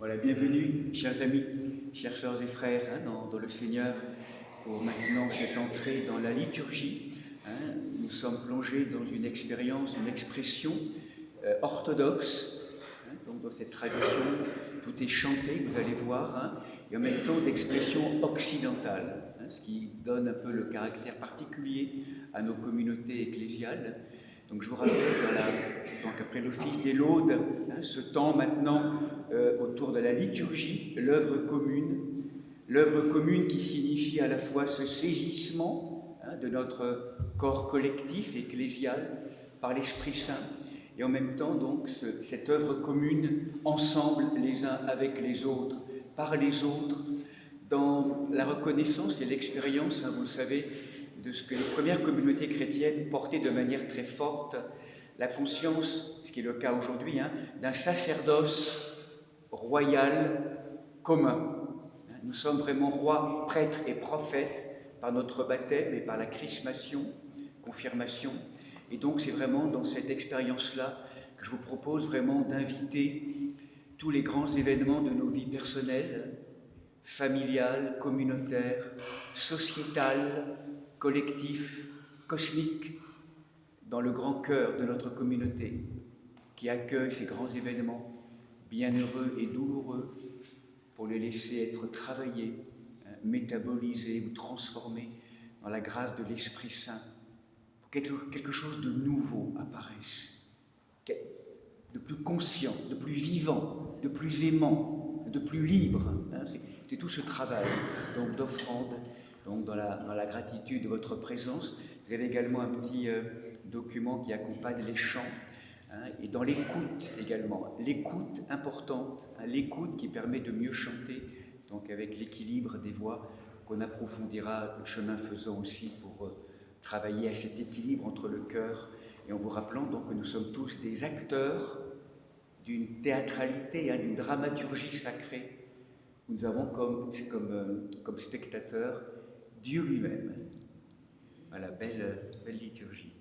Voilà, bienvenue, chers amis, chères sœurs et frères, dans le Seigneur, pour maintenant cette entrée dans la liturgie. Nous sommes plongés dans une expérience, une expression orthodoxe, donc dans cette tradition, tout est chanté, vous allez voir, et en même temps d'expression occidentale, ce qui donne un peu le caractère particulier à nos communautés ecclésiales. Donc je vous rappelle, voilà, donc après l'office des laudes, ce temps maintenant autour de la liturgie, l'œuvre commune qui signifie à la fois ce saisissement de notre corps collectif ecclésial par l'Esprit Saint, et en même temps donc cette œuvre commune ensemble les uns avec les autres, par les autres, dans la reconnaissance et l'expérience, vous le savez, de ce que les premières communautés chrétiennes portaient de manière très forte, la conscience, ce qui est le cas aujourd'hui, d'un sacerdoce royal commun. Nous sommes vraiment rois, prêtres et prophètes par notre baptême et par la chrismation, confirmation. Et donc c'est vraiment dans cette expérience-là que je vous propose vraiment d'inviter tous les grands événements de nos vies personnelles, familiales, communautaires, sociétales, collectifs, cosmiques, dans le grand cœur de notre communauté qui accueille ces grands événements bienheureux et douloureux pour les laisser être travaillés, métabolisés ou transformés dans la grâce de l'Esprit Saint, pour que quelque chose de nouveau apparaisse, de plus conscient, de plus vivant, de plus aimant, de plus libre. C'est tout ce travail donc d'offrande, donc dans la gratitude de votre présence. Vous avez également un petit document qui accompagne les chants, et dans l'écoute également, l'écoute importante, l'écoute qui permet de mieux chanter, donc avec l'équilibre des voix qu'on approfondira chemin faisant aussi pour travailler à cet équilibre entre le cœur, et en vous rappelant donc que nous sommes tous des acteurs d'une théâtralité, d'une dramaturgie sacrée. Nous avons comme spectateur Dieu lui-même. Voilà, belle liturgie.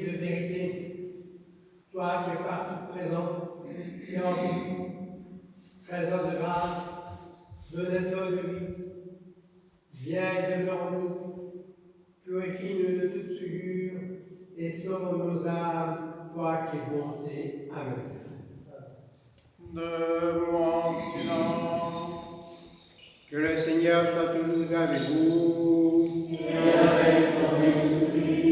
de vérité, toi qui es partout présent et en tout, trésor de grâce, donateur de vie, viens et demeure en nous, purifie-nous de toute souillure et sauve nos âmes, toi qui es bonté. Amen. Debout en silence. Que le Seigneur soit toujours avec vous. Et avec ton esprit.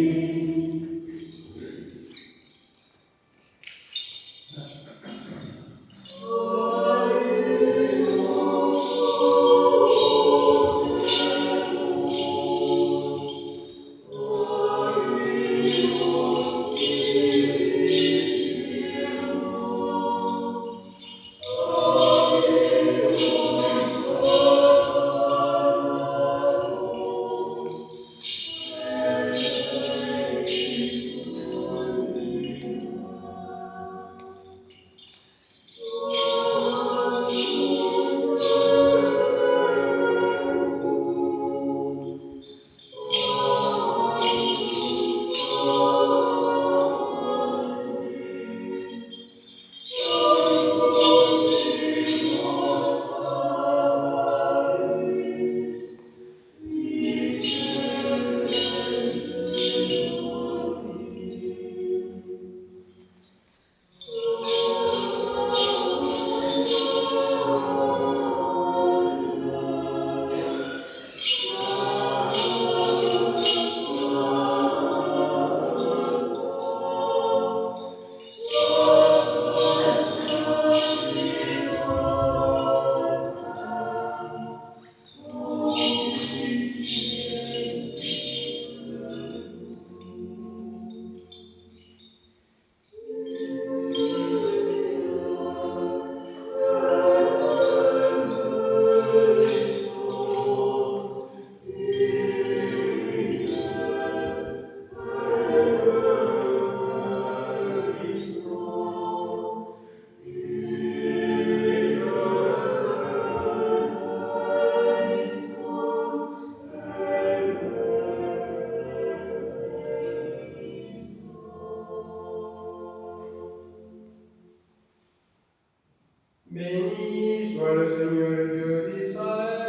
Béni soit le Seigneur, le Dieu d'Israël.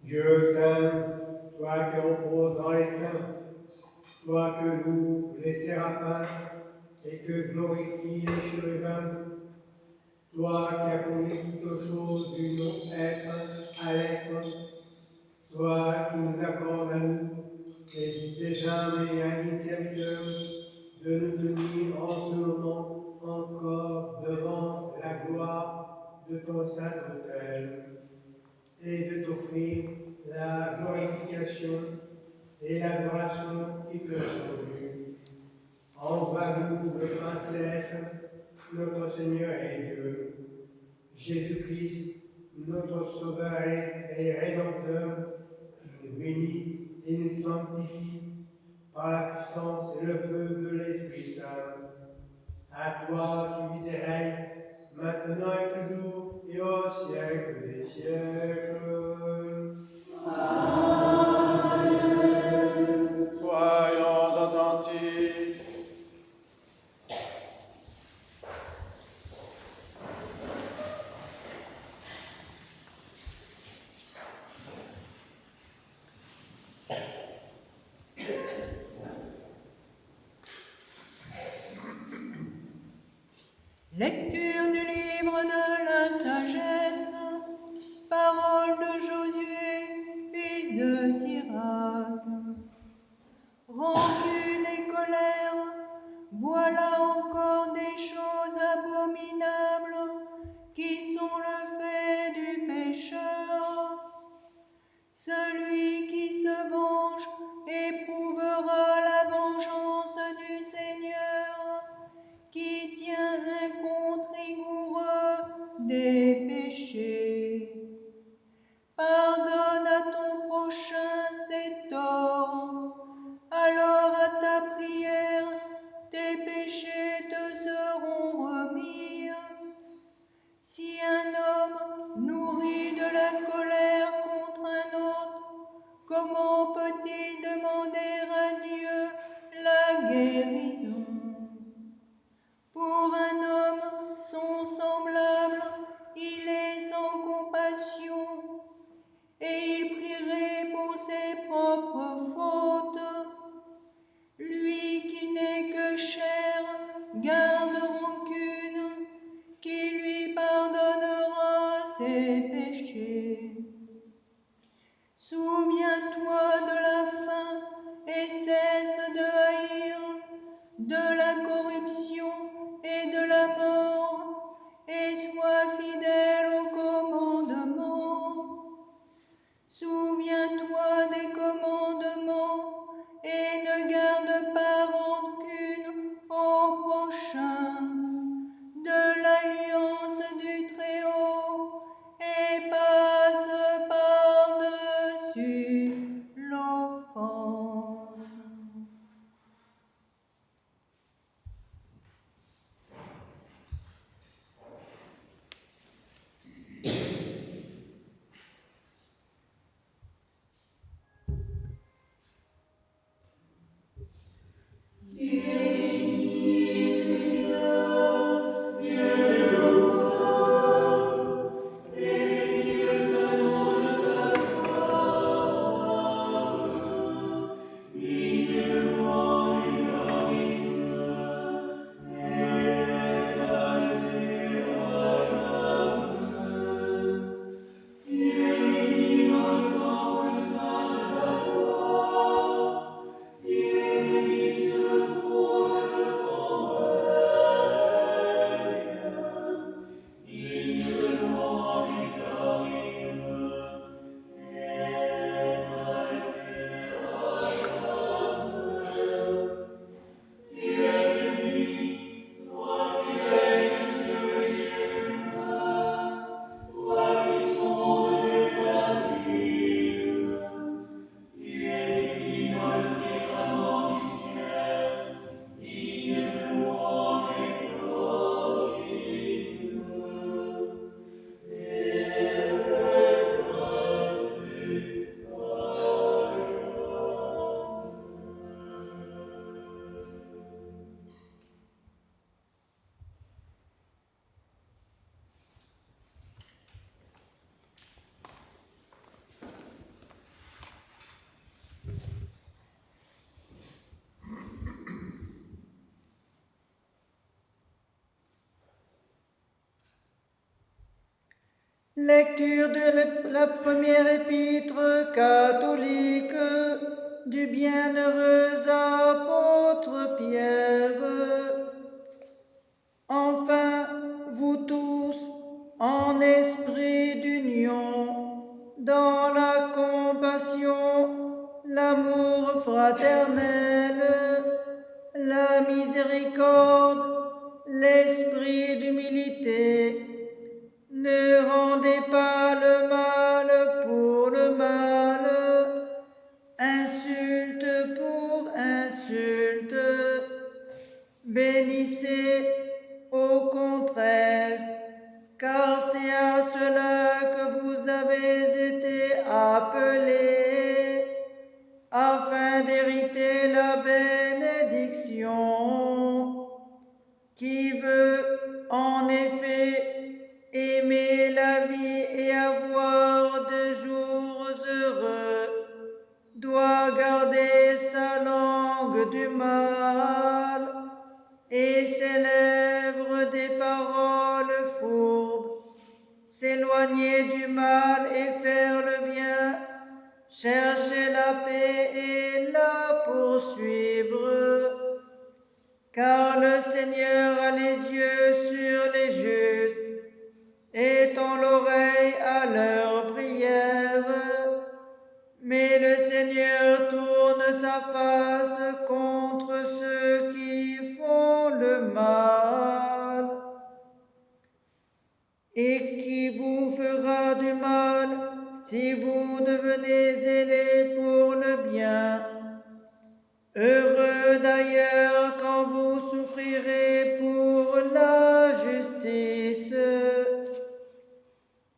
Dieu saint, toi qui reposes dans les saints, toi que nous louent les séraphins et que glorifient les chérubins. Toi qui as conduit toutes choses du non-être à l'être, toi qui nous accordes à nous, tes humbles et indignes serviteurs, de nous tenir en ce moment encore devant la gloire de ton saint autel, et de t'offrir la glorification et l'adoration qui te sont dues. Envoie-nous le Prince céleste, notre Seigneur et Dieu, Jésus-Christ, notre Sauveur et Rédempteur, qui nous bénit et nous sanctifie par la puissance et le feu de l'Esprit Saint. À toi qui vis et règnes, maintenant et toujours, et au siècle des siècles. Soyons attentifs. Lecture du livre de la sagesse, parole de Josué, fils de Sirac. Rancune et colère, voilà encore des choses abominables qui sont le fait du pécheur. Celui qui se venge éprouvera la vengeance du Seigneur, qui tient un compte rigoureux des péchés. Pardonne à ton prochain ses torts, alors à ta prière, tes péchés te seront remis. Si un homme nourrit de la colère contre un autre, comment peut-il demander à Dieu la guérison? Pour un homme, son semblable, il est sans compassion, et il prierait pour ses propres fautes. Lui qui n'est que chair, garde rancune, qui lui pardonnera ses péchés. Souviens-toi de la faim et cesse de haïr, de la corruption et de la mort, et sois fidèle au commandement. Souviens-toi des commandements et ne garde pas rancune au prochain, de l'alliance du Très-Haut, et passe par-dessus l'offense. Lecture de la première épître catholique du bienheureux apôtre Pierre. Enfin, vous tous, en esprit d'union, dans la compassion, l'amour fraternel, la miséricorde, l'esprit d'humilité, ne rendez pas le mal pour le mal, insulte pour insulte, bénissez au contraire, car c'est à cela que vous avez été appelés, afin d'hériter la bénédiction, qui veut en effet aimer la vie et avoir de jours heureux, doit garder sa langue du mal et ses lèvres des paroles fourbes, s'éloigner du mal et faire le bien, chercher la paix et la poursuivre. Car le Seigneur a les yeux sur les justes et tend l'oreille à leurs prières. Mais le Seigneur tourne sa face contre ceux qui font le mal. Et qui vous fera du mal si vous devenez zélés pour le bien? Heureux d'ailleurs quand vous souffrirez pour la justice.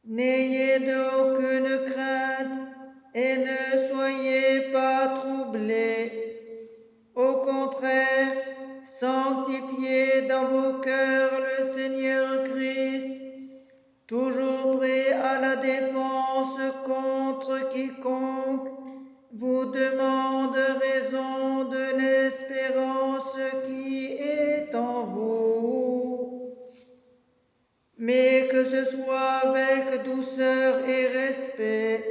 N'ayez d'aucune crainte et ne soyez pas troublés. Au contraire, sanctifiez dans vos cœurs le Seigneur Christ, toujours prêt à la défense contre quiconque vous demande raison de l'espérance qui est en vous. Mais que ce soit avec douceur et respect,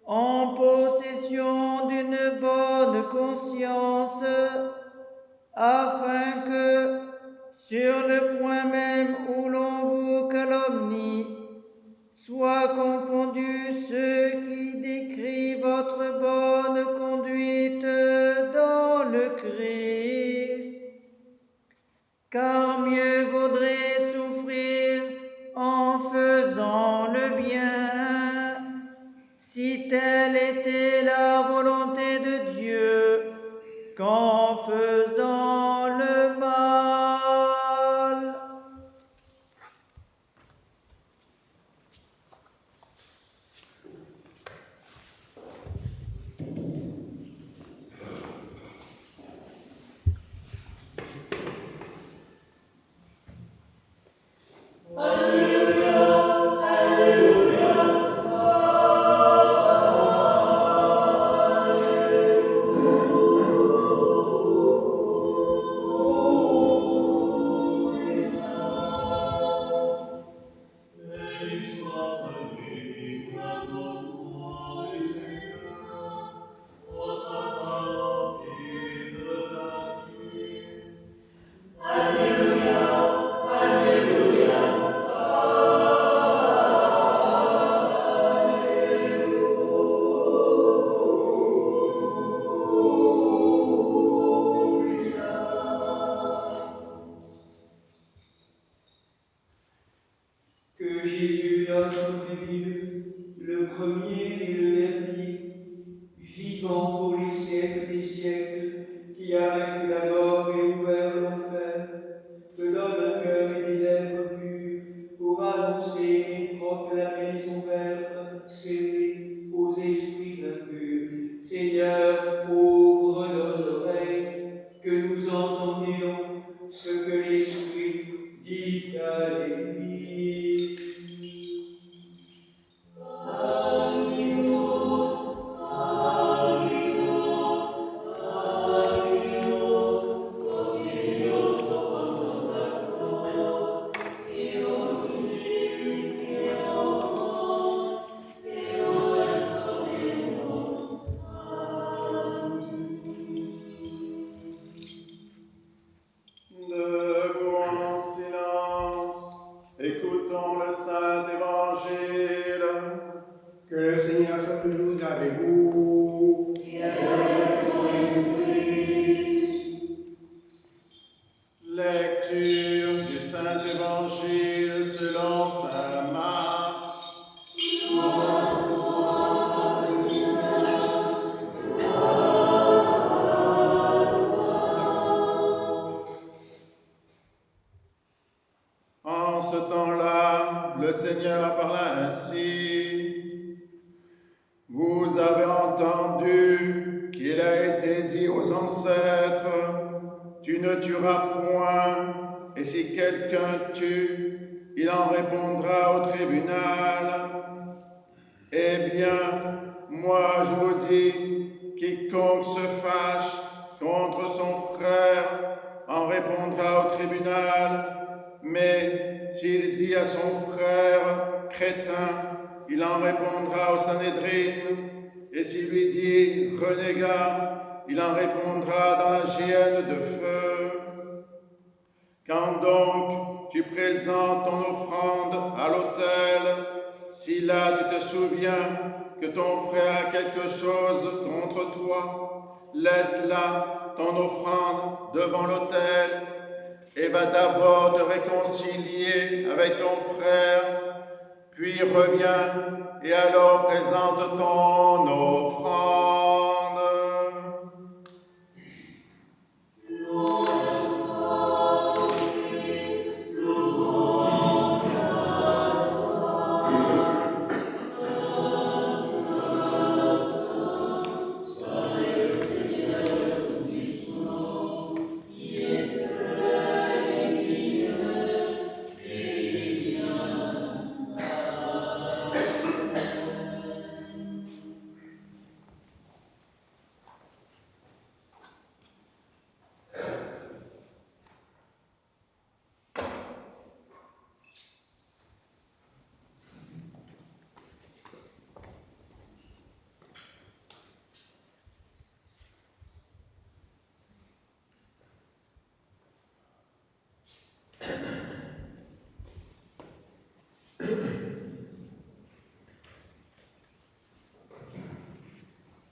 en possession d'une bonne conscience, afin que, sur le point même où l'on vous calomnie, soient confondus ceux qui décrient votre bonne conduite dans le Christ. Car mieux vaudrait souffrir en faisant le bien, si telle était la volonté de Dieu, qu'en faisant le mal. Que Jésus, notre milieu, le premier et le dernier, vivant pour les siècles des siècles, qui a vaincu la mort et ouvert l'enfer, te donne un cœur et des lèvres pures pour annoncer et proclamer son verbe scellé aux esprits impurs. Seigneur, ouvre nos oreilles, que nous entendions ce que l'Esprit dit à l'Église. ce temps-là, le Seigneur parla ainsi. Vous avez entendu qu'il a été dit aux ancêtres, tu ne tueras point, et si quelqu'un tue, il en répondra au tribunal. Eh bien, moi je vous dis, quiconque se fâche contre son frère en répondra au tribunal, mais s'il dit à son frère crétin, il en répondra au Sanhédrin, et s'il lui dit renégat, il en répondra dans la géhenne de feu. Quand donc tu présentes ton offrande à l'autel, si là tu te souviens que ton frère a quelque chose contre toi, laisse là ton offrande devant l'autel et va d'abord te réconcilier avec ton frère, puis reviens et alors présente ton offrande.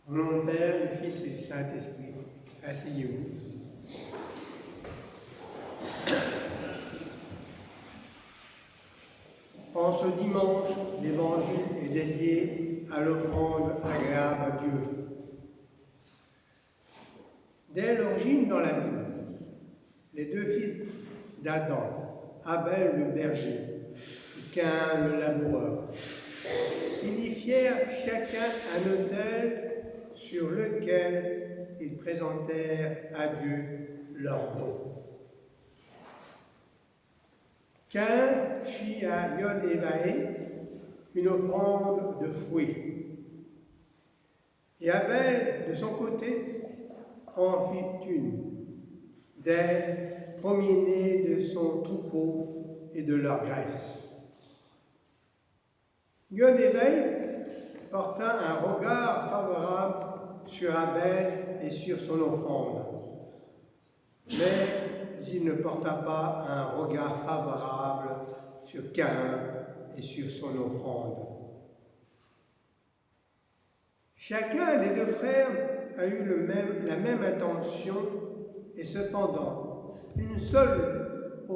Au nom du Père, du Fils et du Saint-Esprit, asseyez-vous. En ce dimanche, l'Évangile est dédié à l'offrande agréable à Dieu. Dès l'origine dans la Bible, les deux fils d'Adam, Abel le berger et Caïn le laboureur, édifièrent chacun un autel sur lequel ils présentèrent à Dieu leurs dons. Caïn fit à Yod et Vaé une offrande de fruits, et Abel, de son côté, en fit une, des premiers-nés de son troupeau et de leur graisse. Yod et Vaé porta un regard favorable sur Abel et sur son offrande, mais il ne porta pas un regard favorable sur Caïn et sur son offrande. Chacun des deux frères a eu la même intention, et cependant, une seule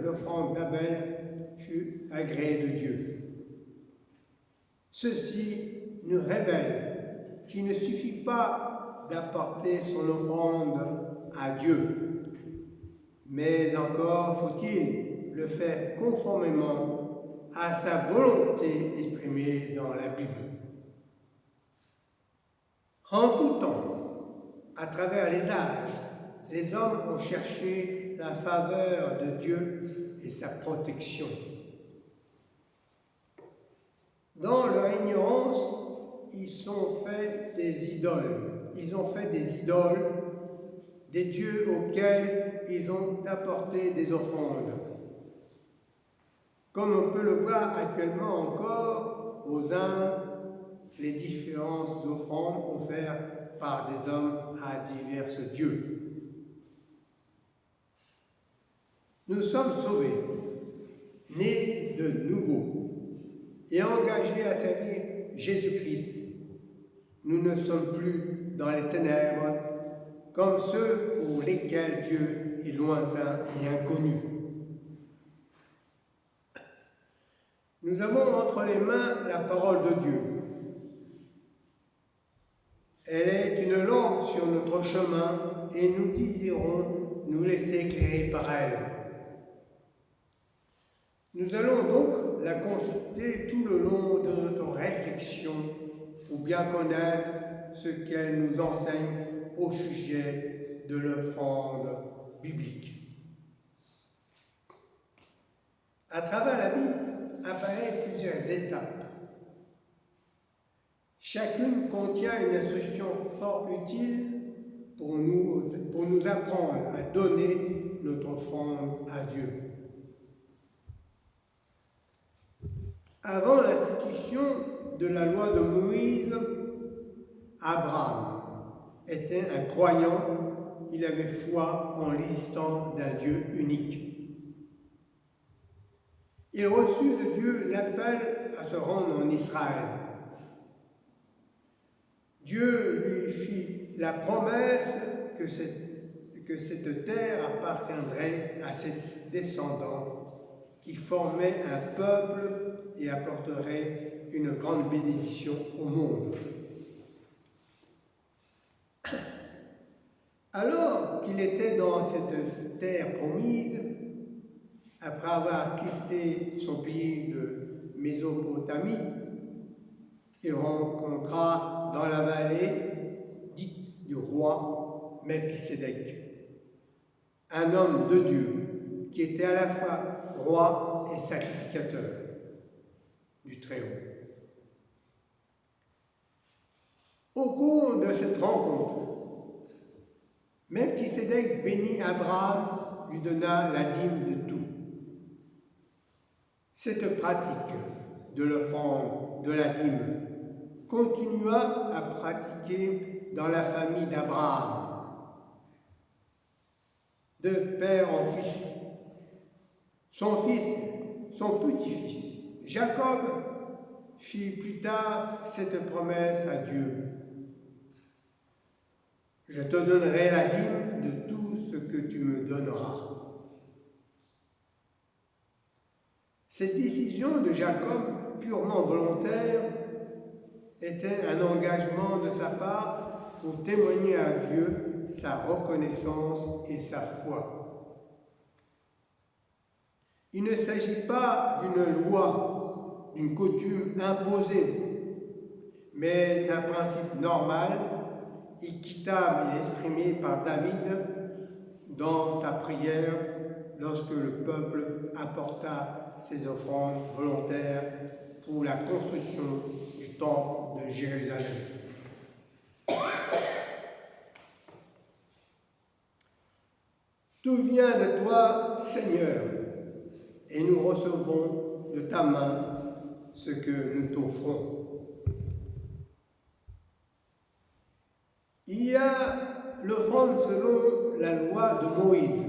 l'offrande d'Abel fut agréée de Dieu. Ceci nous révèle qu'il ne suffit pas d'apporter son offrande à Dieu, mais encore faut-il le faire conformément à sa volonté exprimée dans la Bible. En tout temps, à travers les âges, les hommes ont cherché la faveur de Dieu et sa protection. Dans leur ignorance, ils ont fait des idoles. Ils ont fait des idoles, des dieux auxquels ils ont apporté des offrandes. Comme on peut le voir actuellement encore aux Indes, les différentes offrandes offertes par des hommes à divers dieux. Nous sommes sauvés, nés de nouveau, et engagés à servir Jésus-Christ. Nous ne sommes plus dans les ténèbres, comme ceux pour lesquels Dieu est lointain et inconnu. Nous avons entre les mains la parole de Dieu. Elle est une lampe sur notre chemin et nous désirons nous laisser éclairer par elle. Nous allons donc la consulter tout le long de notre réflexion pour bien connaître ce qu'elle nous enseigne au sujet de l'offrande biblique. À travers la Bible apparaissent plusieurs étapes. Chacune contient une instruction fort utile pour nous apprendre à donner notre offrande à Dieu. Avant l'institution de la loi de Moïse, Abraham était un croyant, il avait foi en l'existence d'un Dieu unique. Il reçut de Dieu l'appel à se rendre en Israël. Dieu lui fit la promesse que cette terre appartiendrait à ses descendants qui formaient un peuple et apporteraient une grande bénédiction au monde. Alors qu'il était dans cette terre promise, après avoir quitté son pays de Mésopotamie, il rencontra dans la vallée dite du roi Melchisédek, un homme de Dieu qui était à la fois roi et sacrificateur du Très-Haut. Au cours de cette rencontre, Melchisédek bénit Abraham, lui donna la dîme de tout. Cette pratique de l'offrande de la dîme continua à pratiquer dans la famille d'Abraham, de père en fils. Son petit-fils, Jacob, fit plus tard cette promesse à Dieu. Je te donnerai la dîme de tout ce que tu me donneras. Cette décision de Jacob, purement volontaire, était un engagement de sa part pour témoigner à Dieu sa reconnaissance et sa foi. Il ne s'agit pas d'une loi, d'une coutume imposée, mais d'un principe normal, équitable et exprimé par David dans sa prière lorsque le peuple apporta ses offrandes volontaires pour la construction du temple de Jérusalem. Tout vient de toi, Seigneur, et nous recevons de ta main ce que nous t'offrons. Il y a l'offrande selon la loi de Moïse.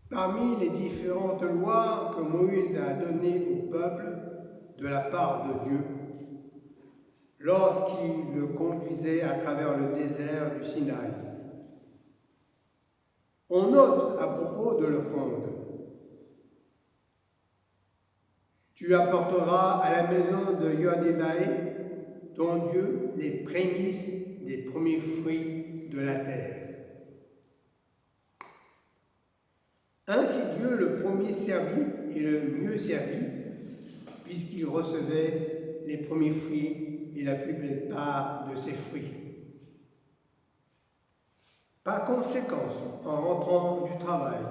Parmi les différentes lois que Moïse a données au peuple de la part de Dieu, lorsqu'il le conduisait à travers le désert du Sinaï, on note à propos de l'offrande: tu apporteras à la maison de Yod-Hévaé, ton Dieu, les prémices des premiers fruits de la terre. Ainsi Dieu, le premier servi et le mieux servi, puisqu'il recevait les premiers fruits et la plus belle part de ses fruits. Par conséquent, en rentrant du travail,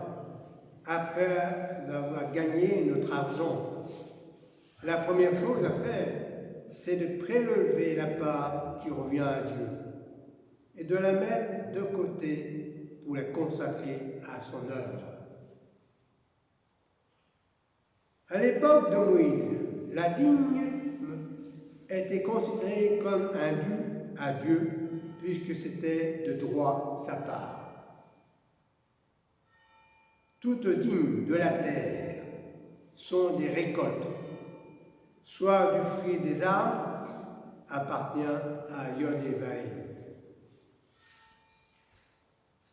après avoir gagné notre argent, la première chose à faire, c'est de prélever la part qui revient à Dieu et de la mettre de côté pour la consacrer à son œuvre. À l'époque de Moïse, la dîme était considérée comme un dû à Dieu, puisque c'était de droit sa part. Toutes dîmes de la terre sont des récoltes, soit du fruit des arbres, appartient à Yod-Hévaé.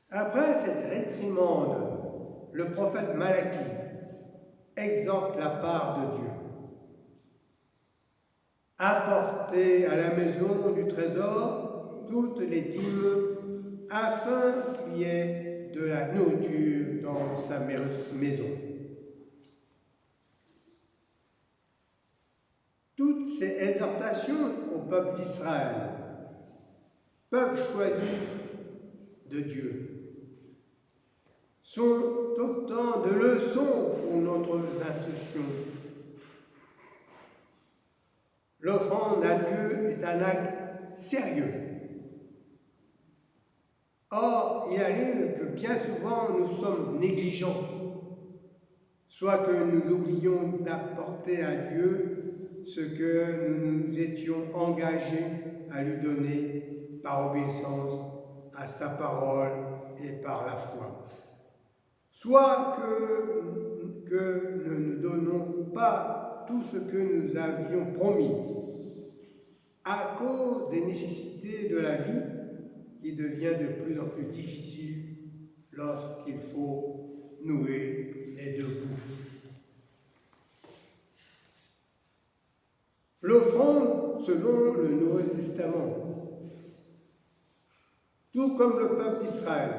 Après cette réprimande, le prophète Malachie exhorte la part de Dieu. Apportez à la maison du trésor toutes les dîmes, afin qu'il y ait de la nourriture dans sa maison. ces exhortations au peuple d'Israël, peuple choisi de Dieu, sont autant de leçons pour notre instruction. L'offrande à Dieu est un acte sérieux. Or, il arrive que bien souvent nous sommes négligents, soit que nous oublions d'apporter à Dieu ce que nous nous étions engagés à lui donner par obéissance à sa parole et par la foi. Soit que nous ne donnons pas tout ce que nous avions promis à cause des nécessités de la vie qui devient de plus en plus difficile lorsqu'il faut nouer les deux bouts. L'offrande selon le Nouveau Testament, tout comme le peuple d'Israël,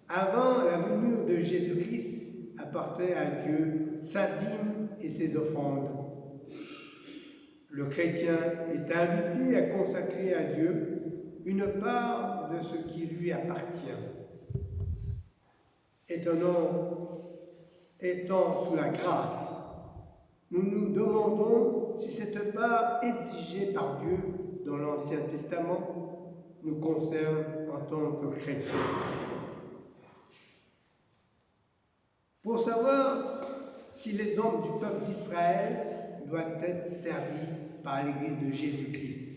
avant la venue de Jésus-Christ, apportait à Dieu sa dîme et ses offrandes. Le chrétien est invité à consacrer à Dieu une part de ce qui lui appartient. Étant sous la grâce, nous nous demandons si cette part exigée par Dieu dans l'Ancien Testament nous concerne en tant que chrétiens. Pour savoir si l'exemple du peuple d'Israël doit être servi par l'Église de Jésus-Christ,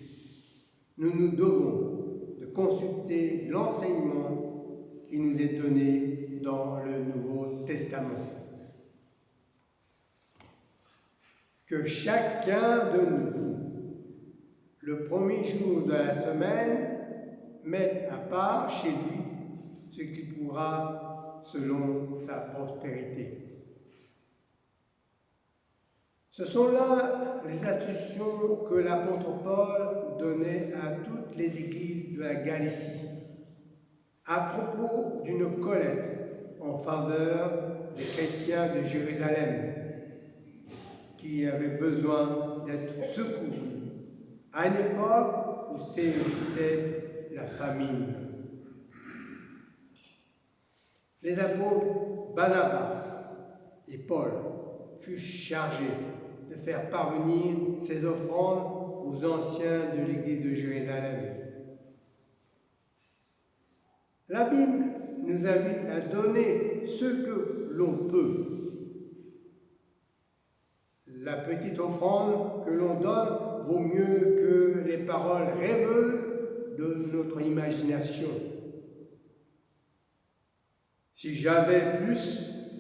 nous nous devons de consulter l'enseignement qui nous est donné dans le Nouveau Testament. Que chacun de nous, le premier jour de la semaine, mette à part chez lui ce qui pourra selon sa prospérité. Ce sont là les instructions que l'apôtre Paul donnait à toutes les églises de la Galatie à propos d'une collecte en faveur des chrétiens de Jérusalem qui avaient besoin d'être secourus à une époque où sévissait la famine. Les apôtres Barnabas et Paul furent chargés de faire parvenir ces offrandes aux anciens de l'église de Jérusalem. La Bible nous invite à donner ce que l'on peut. La petite offrande que l'on donne vaut mieux que les paroles rêveuses de notre imagination. Si j'avais plus,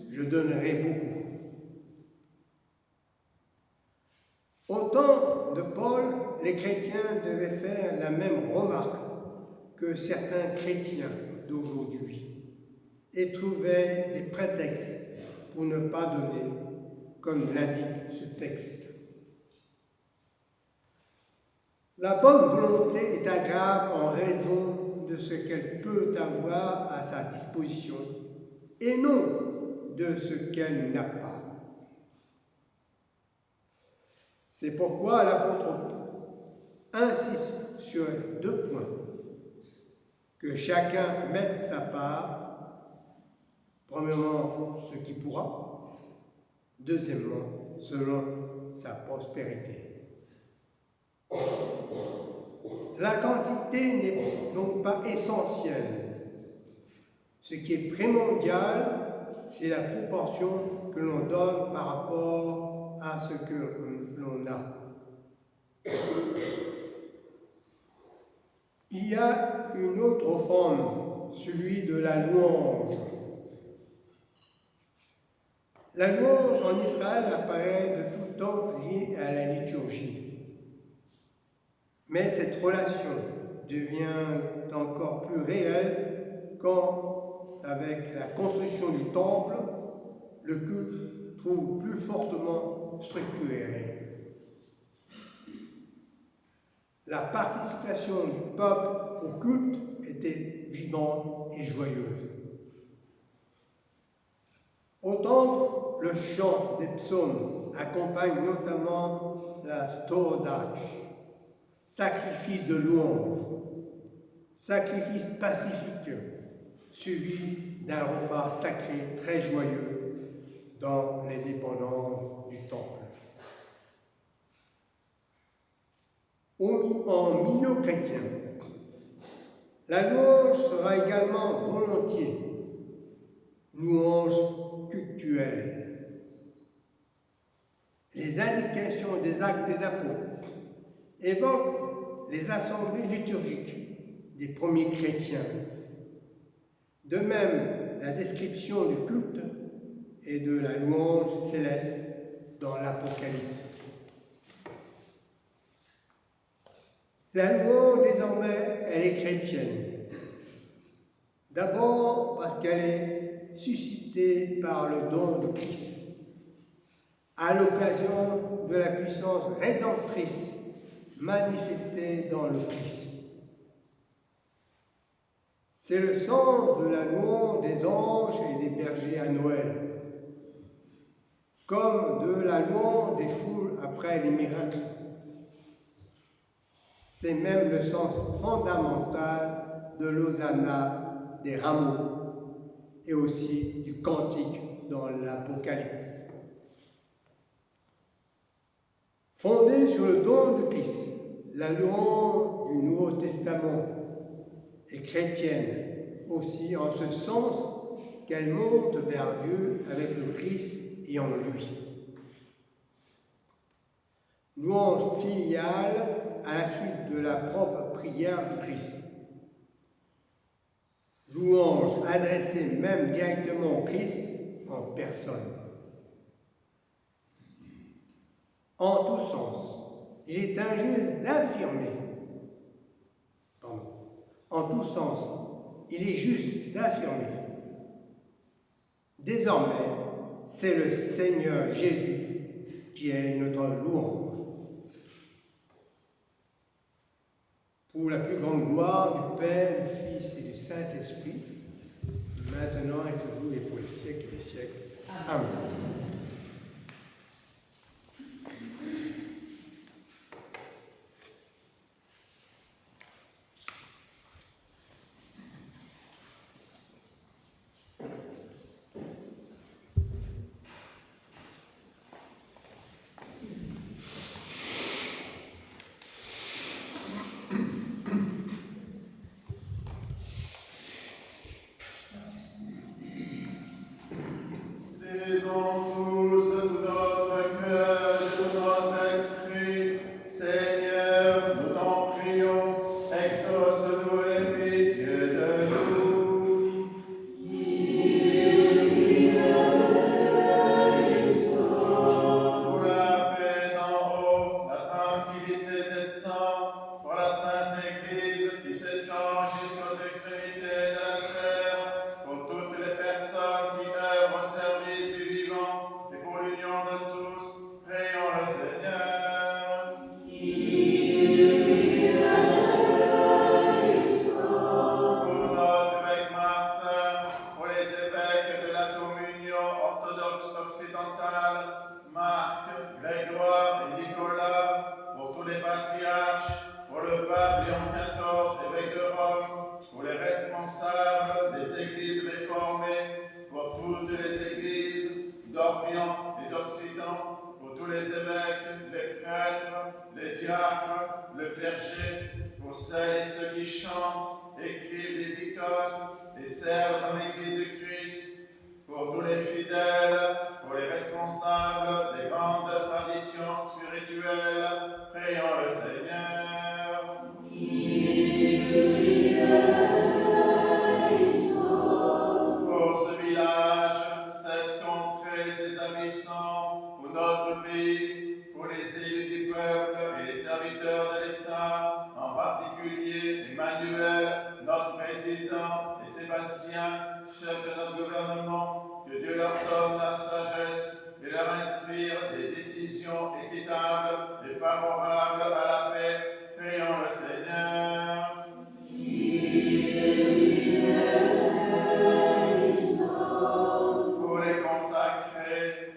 je donnerais beaucoup. Au temps de Paul, les chrétiens devaient faire la même remarque que certains chrétiens d'aujourd'hui et trouvaient des prétextes pour ne pas donner, comme l'indique ce texte. La bonne volonté est agréable en raison de ce qu'elle peut avoir à sa disposition et non de ce qu'elle n'a pas. C'est pourquoi l'apôtre insiste sur 2 points. Que chacun mette sa part, premièrement ce qu'il pourra, deuxièmement selon sa prospérité. La quantité n'est donc pas essentielle. Ce qui est primordial, c'est la proportion que l'on donne par rapport à ce que l'on a. Il y a une autre offrande, celui de la louange. La louange en Israël apparaît de tout temps liée à la liturgie. Mais cette relation devient encore plus réelle quand, avec la construction du temple, le culte trouve plus fortement structuré. La participation du peuple au culte était vivante et joyeuse. Au temple, le chant des psaumes accompagne notamment la Stodach, sacrifice de louange, sacrifice pacifique, suivi d'un repas sacré très joyeux dans les dépendances du temple. En milieu chrétien, la louange sera également volontiers louange cultuelle. Les indications des actes des apôtres évoquent les assemblées liturgiques des premiers chrétiens. De même, la description du culte et de la louange céleste dans l'Apocalypse. La louange, désormais, elle est chrétienne. D'abord parce qu'elle est suscitée par le don de Christ, à l'occasion de la puissance rédemptrice manifestée dans le Christ. C'est le sens de la louange des anges et des bergers à Noël, comme de la louange des foules après les miracles. C'est même le sens fondamental de l'Hosanna des rameaux et aussi du cantique dans l'Apocalypse. Fondée sur le don de Christ, la louange du Nouveau Testament est chrétienne aussi en ce sens qu'elle monte vers Dieu avec le Christ et en lui. Louange filiale à la suite de la propre prière du Christ. Louange adressée même directement au Christ en personne. En tout sens, il est injuste d'affirmer, en tout sens, il est juste d'affirmer, désormais, c'est le Seigneur Jésus qui est notre louange. Pour la plus grande gloire du Père, du Fils et du Saint-Esprit, maintenant et toujours et pour les siècles des siècles. Amen.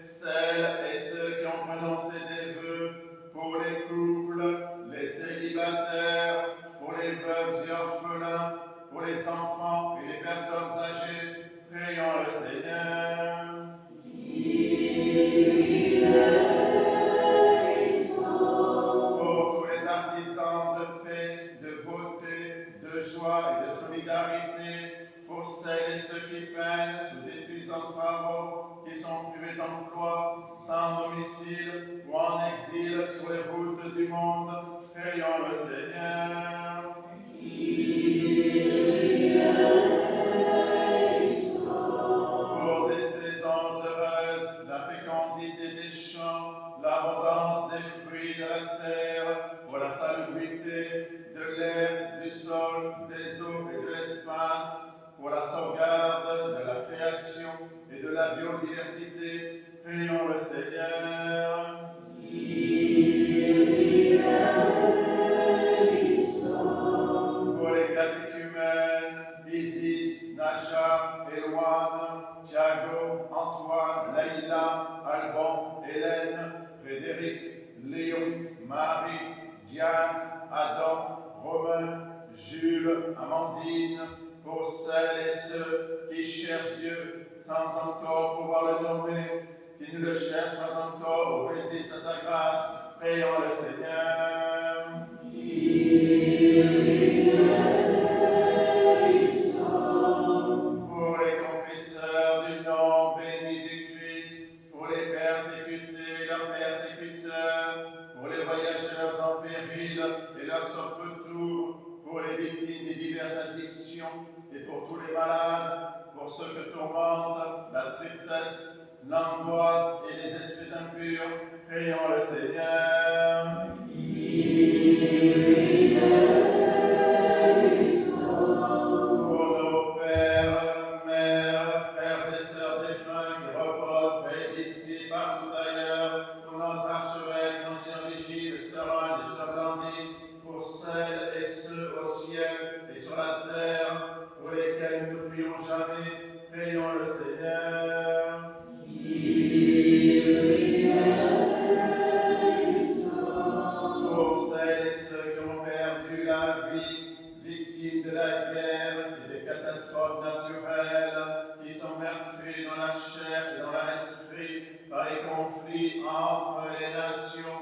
Celles et ceux qui ont prononcé des vœux pour les celles et ceux qui peinent sous d'épuisants travaux, qui sont privés d'emploi, sans domicile ou en exil sur les routes du monde, prions le Seigneur. Pour des saisons heureuses, la fécondité des champs, l'abondance des fruits de la terre, pour la salubrité de l'air, du sol, des eaux et de l'espace, pour la sauvegarde de la création et de la biodiversité, prions le Seigneur. Pour les catéchumènes, Isis, Nacha, Éloane, Thiago, Antoine, Laïla, Alban, Hélène, Frédéric, Léon, Marie, Diane, Adam, Romain, Jules, Amandine, pour celles et ceux qui cherchent Dieu sans encore pouvoir le nommer, qui ne le cherchent pas encore ou résistent à sa grâce, prions le Seigneur. Pour les confesseurs du nom béni du Christ, pour les persécutés, leurs persécuteurs, pour les voyageurs en péril et leurs sauf-retour, pour les victimes des diverses addictions et pour tous les malades, pour ceux que tourmentent la tristesse, l'angoisse et les esprits impurs, prions le Seigneur. Pour nos pères, mères, frères et sœurs défunts qui reposent près d'ici, partout ailleurs, pour notre archevêque, nos sœurs Vigile, sœur Anne et sœur Blandine, pour celles et ceux au ciel et sur la terre, pour lesquels nous ne prions jamais, prions le Seigneur. Pour celles et ceux qui ont perdu la vie, victimes de la guerre et des catastrophes naturelles, qui sont meurtris dans la chair et dans l'esprit par les conflits entre les nations,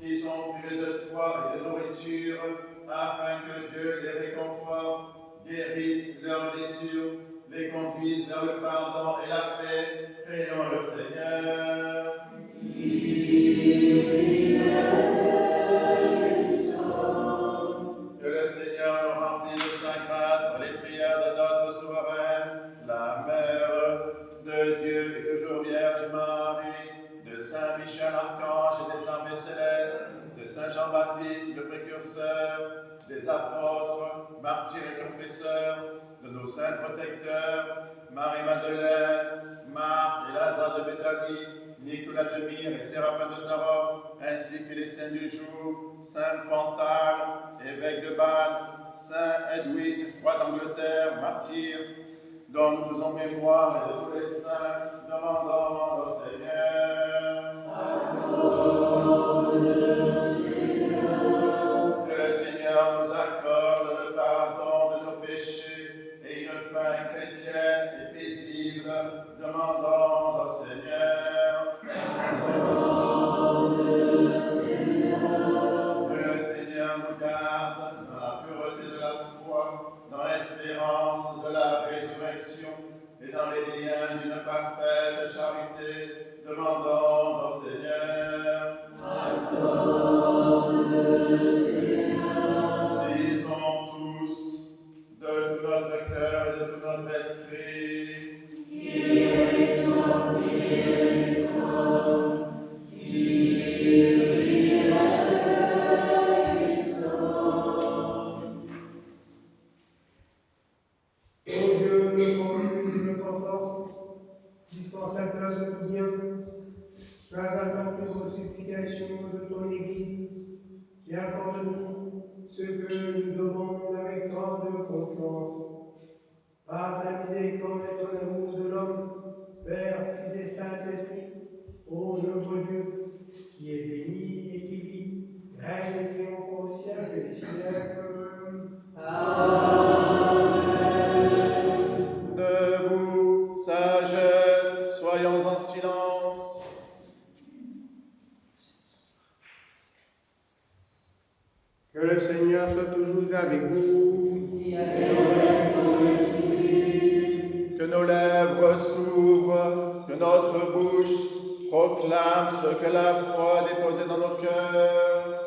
qui sont privés de toit et de nourriture, afin que Dieu les réconforte, guérisse leurs blessures, les conduise vers le pardon et la paix, prions le Seigneur. Que le Seigneur nous remplisse de sa grâce par les prières de notre souveraine, la Mère de Dieu et toujours Vierge Marie, de Saint Michel Archange et des armées célestes, de Saint Jean-Baptiste le précurseur, des apôtres, martyrs et confesseurs, de nos saints protecteurs, Marie-Madeleine, Marthe et Lazare de Béthanie, Nicolas de Myre et Séraphin de Sarov, ainsi que les saints du jour, Saint Pantal, évêque de Bâle, Saint Edwin, roi d'Angleterre, martyr, dont nous faisons mémoire et de tous les saints, demandons au Seigneur. Que le Seigneur nous accorde le pardon de nos péchés et une fin chrétienne et paisible, demandons au Seigneur. Que le Seigneur nous garde dans la pureté de la foi, dans l'espérance de la résurrection et dans les liens d'une parfaite charité, demandons au Seigneur. Disons tous de tout notre cœur et de tout notre esprit. Dispensateur de tout bien, sois attentif aux supplications de ton Église et accorde-nous ce que nous demandons avec tant de confiance. Par ta miséricorde et ton amour de l'homme, Père, Fils et Saint-Esprit, ô notre Dieu, qui est béni et qui vit, règne et triomphe au siècle des siècles. Debout, sagesse, soyons en silence. Que le Seigneur soit toujours avec vous. Et avec ton esprit. nos lèvres s'ouvrent, que notre bouche proclame ce que la foi a déposé dans nos cœurs.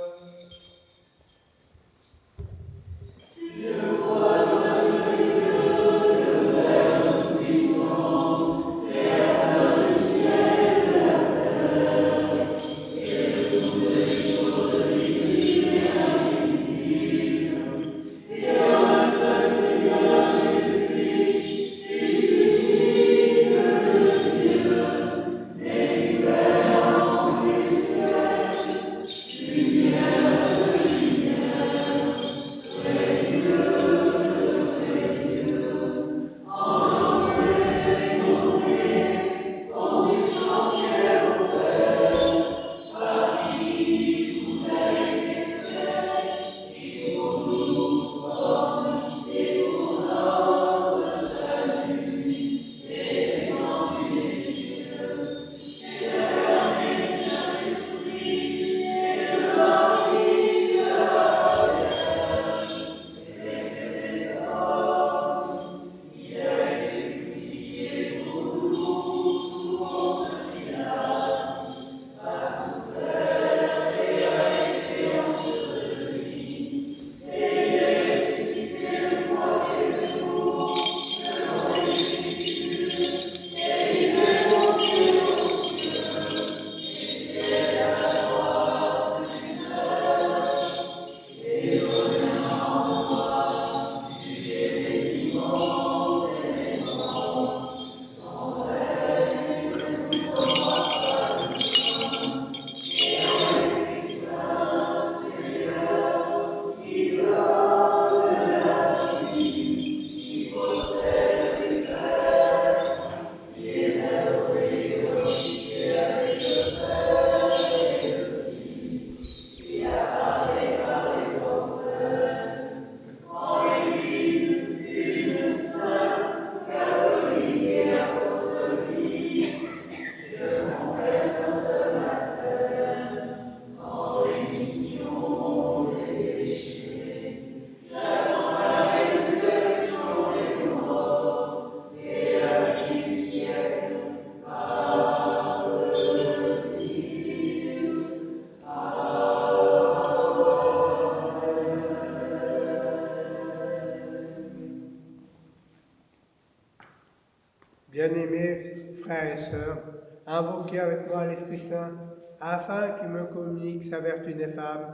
Bien-aimés frères et sœurs, invoquez avec moi l'Esprit Saint, afin qu'il me communique sa vertu ineffable,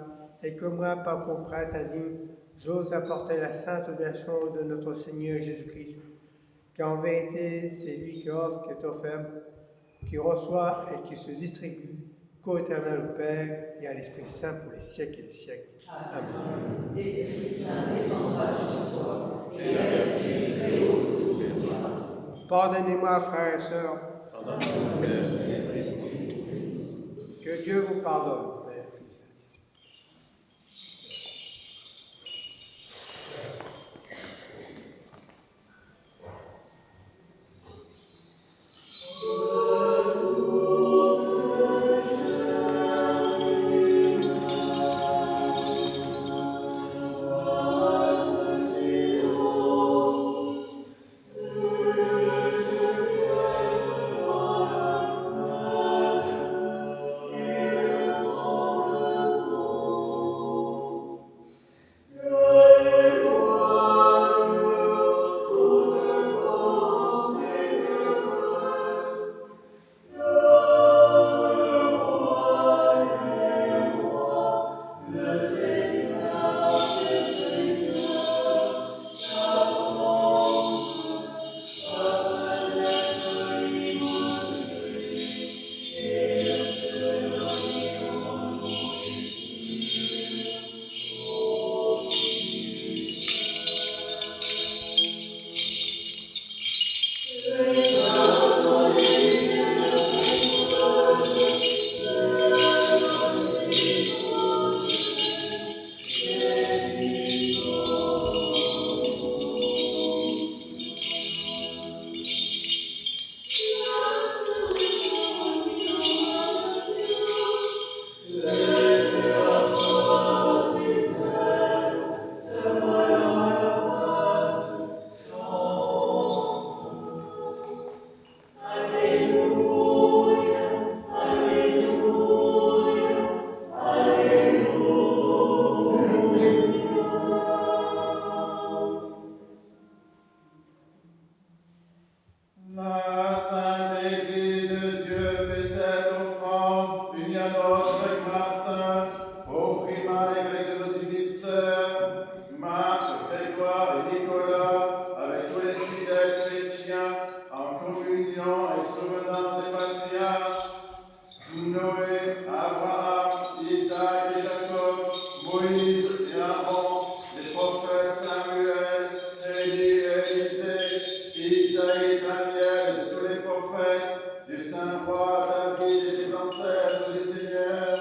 et que moi, par mon prêtre indigne, j'ose apporter la sainte obéissance de notre Seigneur Jésus-Christ. Car en vérité, c'est lui qui offre, qui est offert, qui reçoit et qui se distribue, qu'au-Éternel au Père et à l'Esprit Saint pour les siècles et les siècles. Amen. L'Esprit Saint descendra sur toi, et la vertu très haute te couvrira. Pardonnez-moi, frères et sœurs. Que Dieu vous pardonne. Oh La Sainte Église de Dieu fait cette offrande, unie à notre Martin, au primat évêque de nos unisseurs, Marc, Grégoire et Nicolas, avec tous les fidèles chrétiens, en communion et souvenant des patriarches, Noé, Abraham, Isaac et Jacob, Moïse et Aaron, les prophètes Samuel, Élie et Élisée, Isaïe, Daniel et tous les prophètes, du saint roi David et des ancêtres du Seigneur,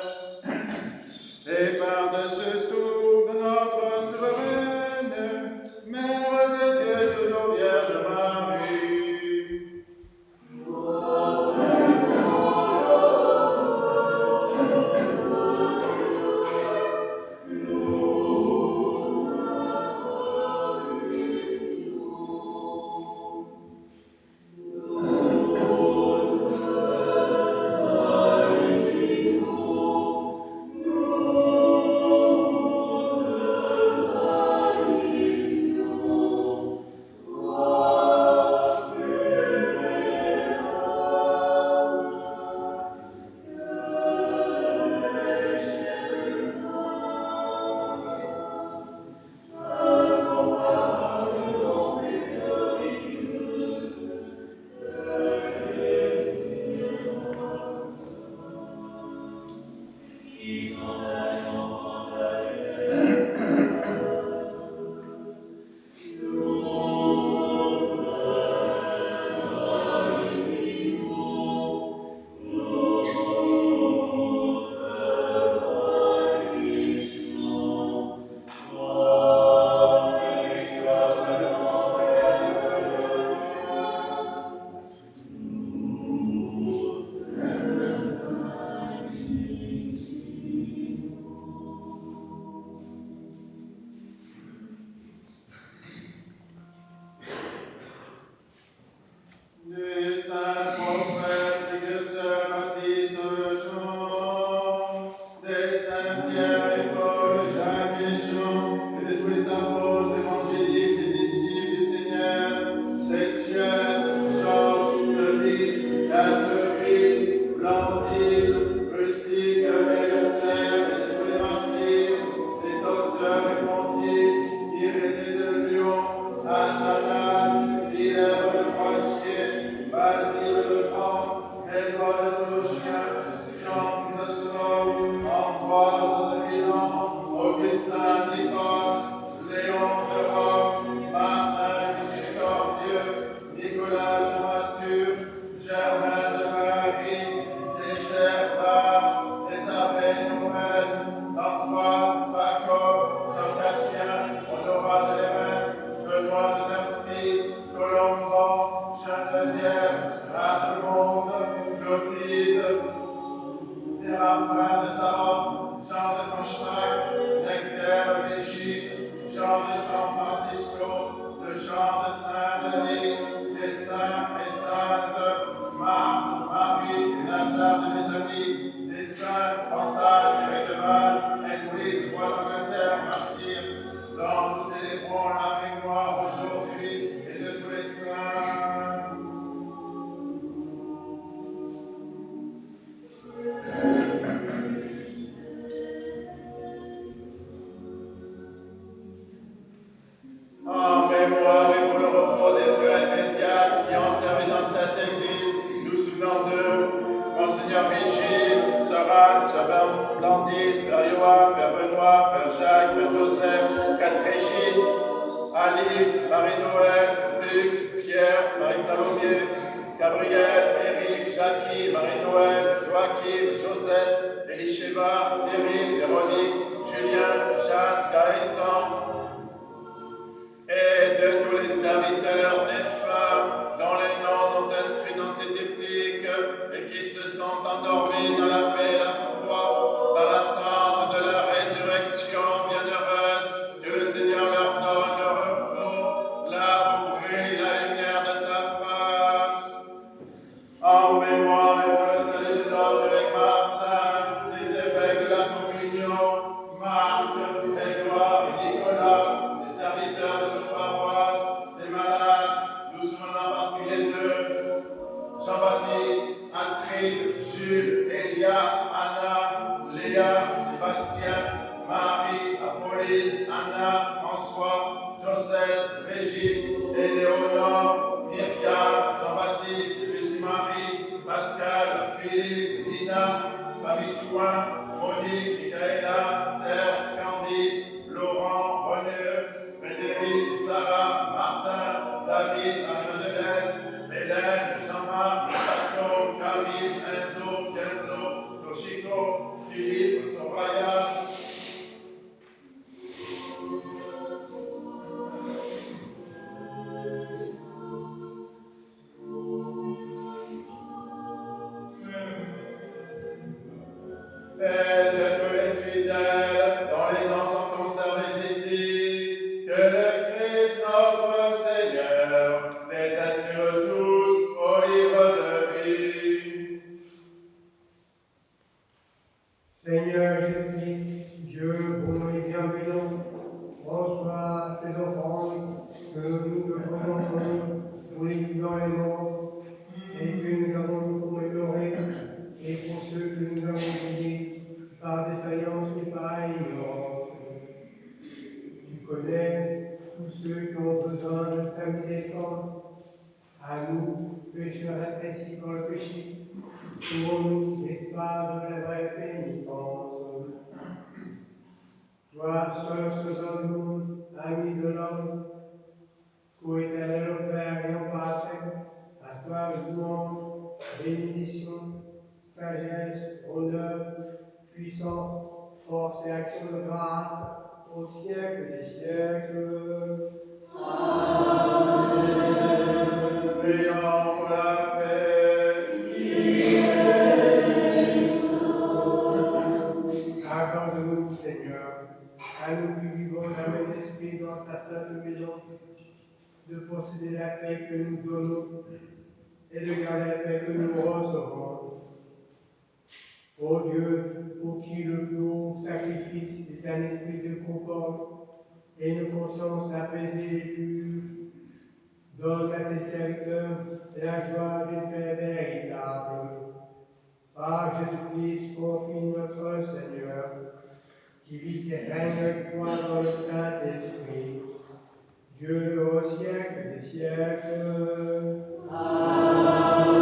et par-dessus tout de notre souveraine, Mère de Dieu, toujours Vierge Marie. Du saint prophète et de saint Baptiste Jean, des saints Pierre et Paul, Jacques et Jean, et de tous les apôtres, évangélistes et disciples du Seigneur, d'Étienne, Georges, Denis, Catherine, Blandine, Rustique, Eliezer, et de tous les martyrs, des docteurs et pontifes, Irénée de Lyon, Athanas, Pierre de Poitiers, Basile de Franck, Grégoire de Tourgien, Jean Chrysostome, Ambroise de Milan, Augustin d'Hippone, Léon de Rome, Martin Miséricordieux, Nicolas de Mature, Germain de Paris, Césaire d'Ars, Isabelle Noël, Antoine, Jacob, Jean Cassien, Honorat de Lévesque, Benoît de Mercy, Colomban, Geneviève, Rademonde, Clotilde, Séraphin de Sarov, Jean de Conchemac, Nectaire d'Égypte, Jean de San Francisco, de Jean de Saint-Denis, des saints et saintes, Marthe, Marie et Lazare de Béthanie, des saints Pantal et Val, Edwige, roi d'Angleterre, martyr, dont nous célébrons la mémoire aujourd'hui et de tous les saints. En mémoire et pour le repos des prêtres et diacres qui ont servi dans cette église, nous souvenons d'eux, Monseigneur Vigile, Sœur Anne, Sœur Blandine, Père Johan, Père Benoît, Père Jacques, Père Joseph, Catéchis, Alice, Marie-Noël, Luc, Pierre, Marie-Salomé, Gabriel, Éric, Jackie, Marie-Noël, Joachim, Joseph, Élicheva, Cyril, Véronique, Julien, Jeanne, Gaëtan, et de tous les serviteurs des femmes dont les noms sont inscrits dans ces diptyques et qui se sont endormis dans la paix et la foi, dans l'attente de la résurrection bienheureuse, que le Seigneur leur donne le repos, là où brille la lumière de sa face. En mémoire et pour le salut de notre évêque Martin, des évêques de la communion, Marc, Grégoire et Nicolas, les serviteurs de nos paroisses, les malades, Astrid, Jules, Elia, Anna, Léa, Sébastien, Marie, Apolline, Anna, François, Joseph, Régine, Éléonore, Myriam, Jean-Baptiste, Lucie-Marie, Pascal, Philippe, Nina, famille Chouin, Monique, Michaela, Serge, Candice, Laurent, René, Frédéric, Sarah, Martin, David, Marie-Madeleine, Hélène, Jean-Marc, Sato, Karim, Enzo, Kenzo, Toshiko, Philippe, Soraya. Faites que les fidèles, dont les noms sont conservés ici, que le Christ notre Seigneur les inscrire tous au livre de vie. Seigneur Jésus-Christ, Dieu bon et bienveillant, reçois ces offrandes que nous te présentons pour les vivants et les morts, et que nous avons commémorées, et pour ceux que nous avons oubliés par défaillance et par ignorance. Tu connais tous ceux qui ont besoin de ta miséricorde. À nous, pécheurs rétrécis par le péché, trouvons-nous l'espoir de la vraie pénitence. Toi, seul sauveur du monde, ami de l'homme, co-éternel au Père et au Pâtre, à toi louange, bénédiction, sagesse, honneur, puissance, force et action de grâce, au siècle des siècles. Amen. Prions la paix. Accorde-nous, Seigneur, à nous qui vivons d'un même esprit dans ta sainte maison, de posséder la paix que nous donnons et de garder la paix que nous recevons. Ô Dieu, pour qui le plus haut sacrifice est un esprit de concorde et une conscience apaisée et pure, donne à tes serviteurs la joie d'une paix véritable. Par Jésus-Christ, ton Fils notre Seigneur, qui vit et règne avec toi dans le Saint-Esprit, Dieu au siècle des siècles. Amen.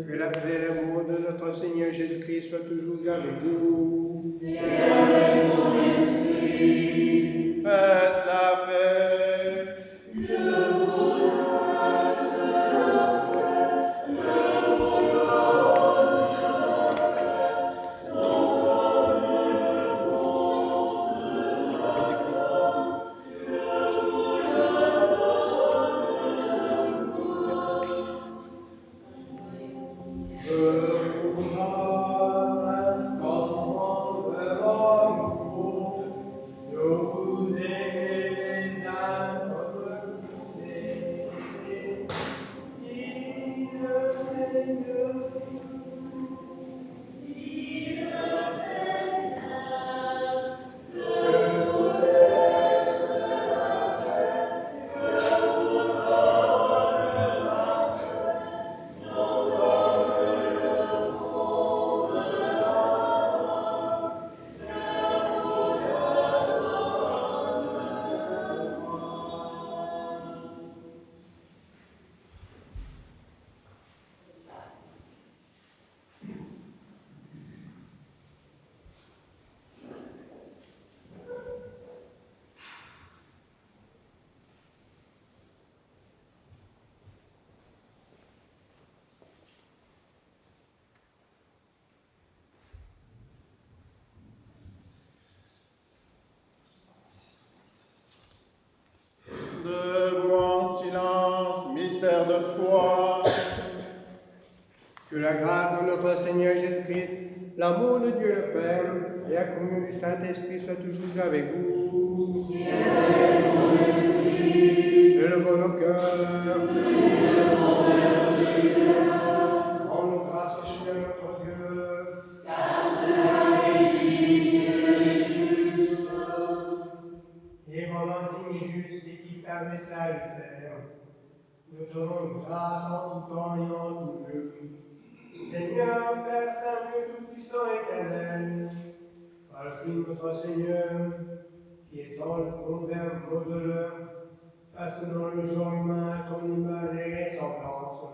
Que la paix et l'amour de notre Seigneur Jésus-Christ soient toujours avec vous. Et avec ton esprit. Faites la paix. Debout en silence, mystère de foi. Que la grâce de notre Seigneur Jésus-Christ, l'amour de Dieu le Père et la communion du Saint-Esprit soient toujours avec vous. Et avec ton esprit. Élevons nos cœurs. Rendons grâce au Seigneur notre Dieu. Car cela est digne et juste. Et vendant digne et juste, équitable et salutaire, Nous te rendons grâce en tout temps et en tout lieu. Seigneur, Père Saint, Dieu Tout-Puissant et éternel, par Christ notre Seigneur, qui étant le bon Verbe modeleur, façonnant le genre humain comme image et ressemblance,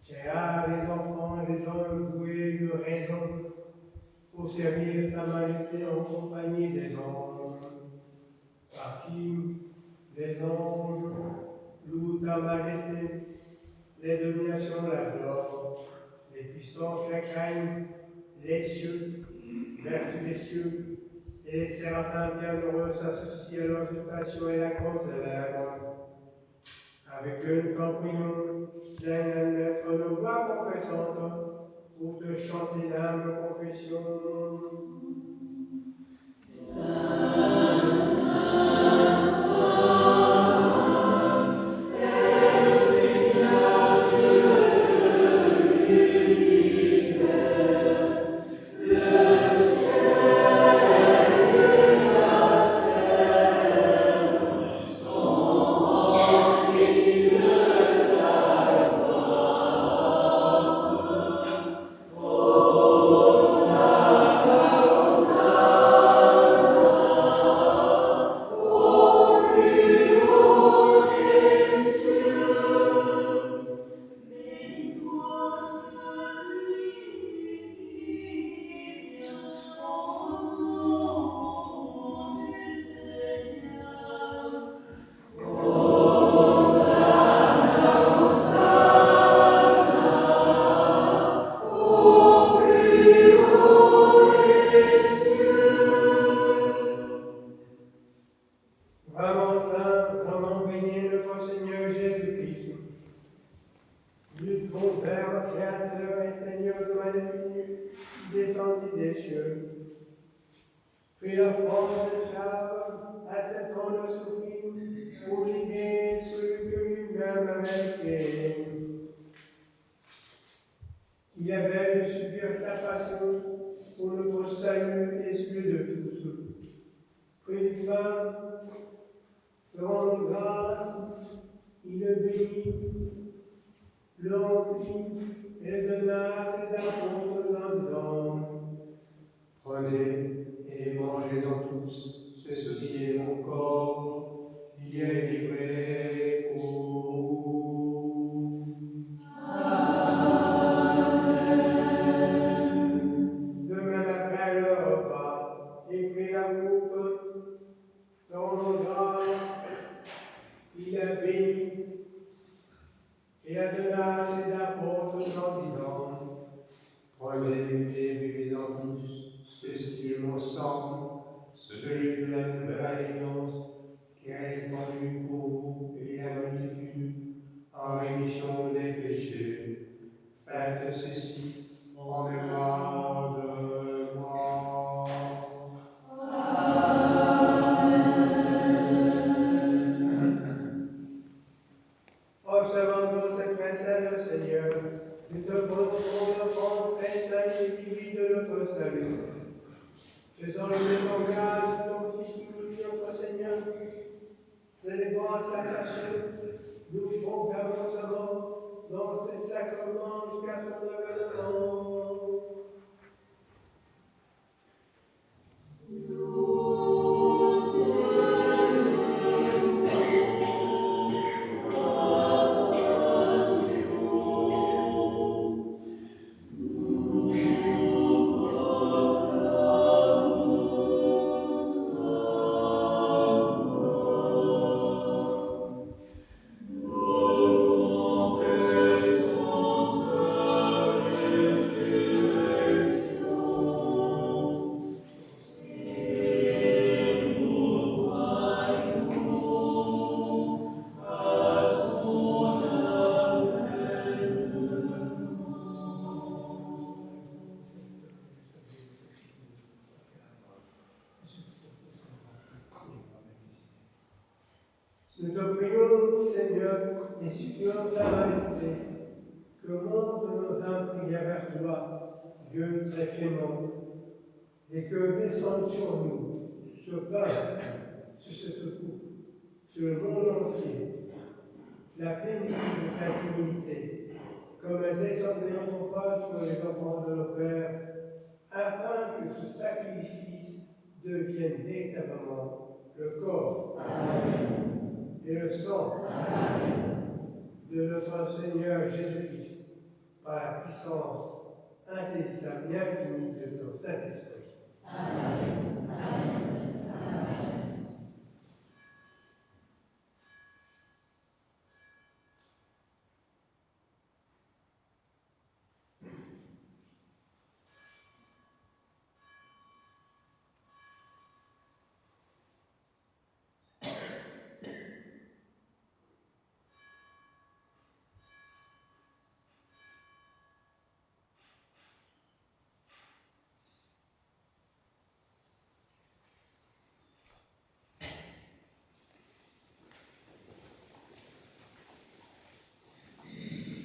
créa les enfants et les hommes doués de raison pour servir ta majesté en compagnie des anges. Par qui les anges louent ta majesté, les dominations l'adorent, les puissances la craignent, les cieux, vertu des cieux, et les séraphins bienheureux s'associent à l'occupation et la célèbre. Avec eux, nous t'en prions, daigne admettre nos voix confessantes pour te chanter l'âme confession. Il avait de subir sa passion pour notre salut et celui de tous. Pris du pain, te rendant grâce, il le bénit, le remplit et le donna à ses apôtres en disant: Prenez et mangez-en tous, ceci est mon corps, il est livré pour vous. De même après le repas, il prit la coupe, le rendant grâce, il la bénit et la donna à ses apôtres en disant: Prenez et buvez-en tous, ceci est mon sang, celui de la nouvelle alliance, qui est répandu pour vous et la multitude en rémission des péchés. Faites ceci en mémoire de moi. Observant donc cette princesse, Seigneur, nous te présentons l'offrande très sainte et divine de notre salut. Faisons le même grâce de ton Fils unique, notre Seigneur, célébrant sa passion, nous proclamons sa mort dans ces sacrements jusqu'à son avènement. Nous te prions, Seigneur, et supplions ta majesté, que monte nos âmes prières vers toi, Dieu très clément, et que descende sur nous ce pain, sur cette coupe, sur le monde entier, la plénitude de ta divinité, comme elle descendait autrefois sur les enfants de nos pères, afin que ce sacrifice devienne véritablement le corps et le sang de notre Seigneur Jésus-Christ, par la puissance insaisissable et infinie de ton Saint-Esprit. Amen.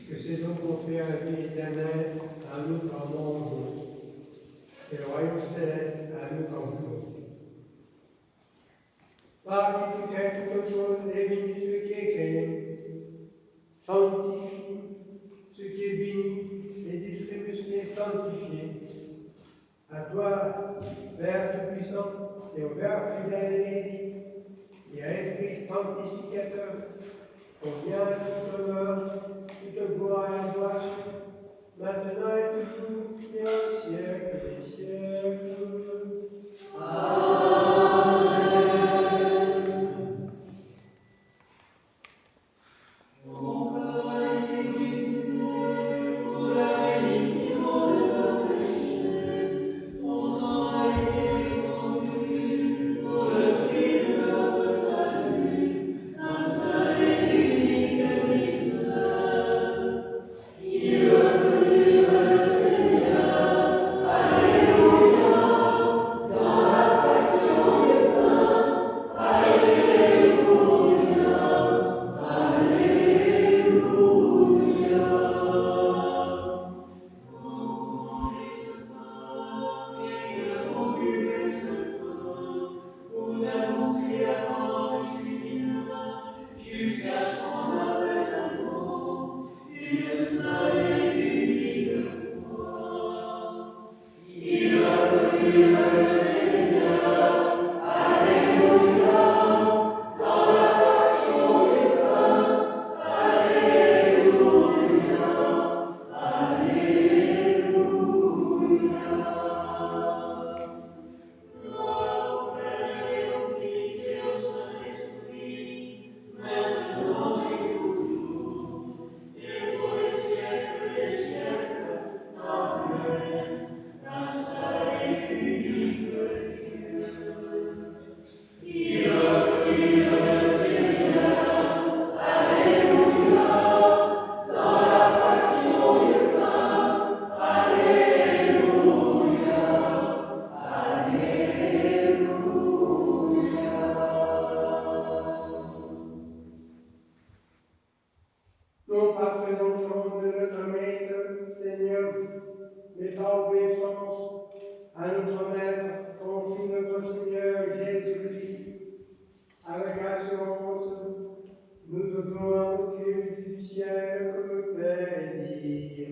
Que ces dons confèrent la vie éternelle à nous quand nous et le royaume céleste à nous quand nous. Par qui tu crées toutes choses et bénis ce qui est créé, sanctifie ce qui est béni et distribue ce qui est sanctifié. À toi, Père Tout-Puissant, et au Père fidèle et véridique, et à l'Esprit sanctificateur, convient tout honneur, toute gloire et gloire, maintenant et toujours, et au siècle des siècles. Nous parfaisons de notre Maître, Seigneur, mais par obéissance à notre Maître, confie notre Seigneur Jésus-Christ. Avec assurance, nous devons invoquer du ciel comme Père et dire.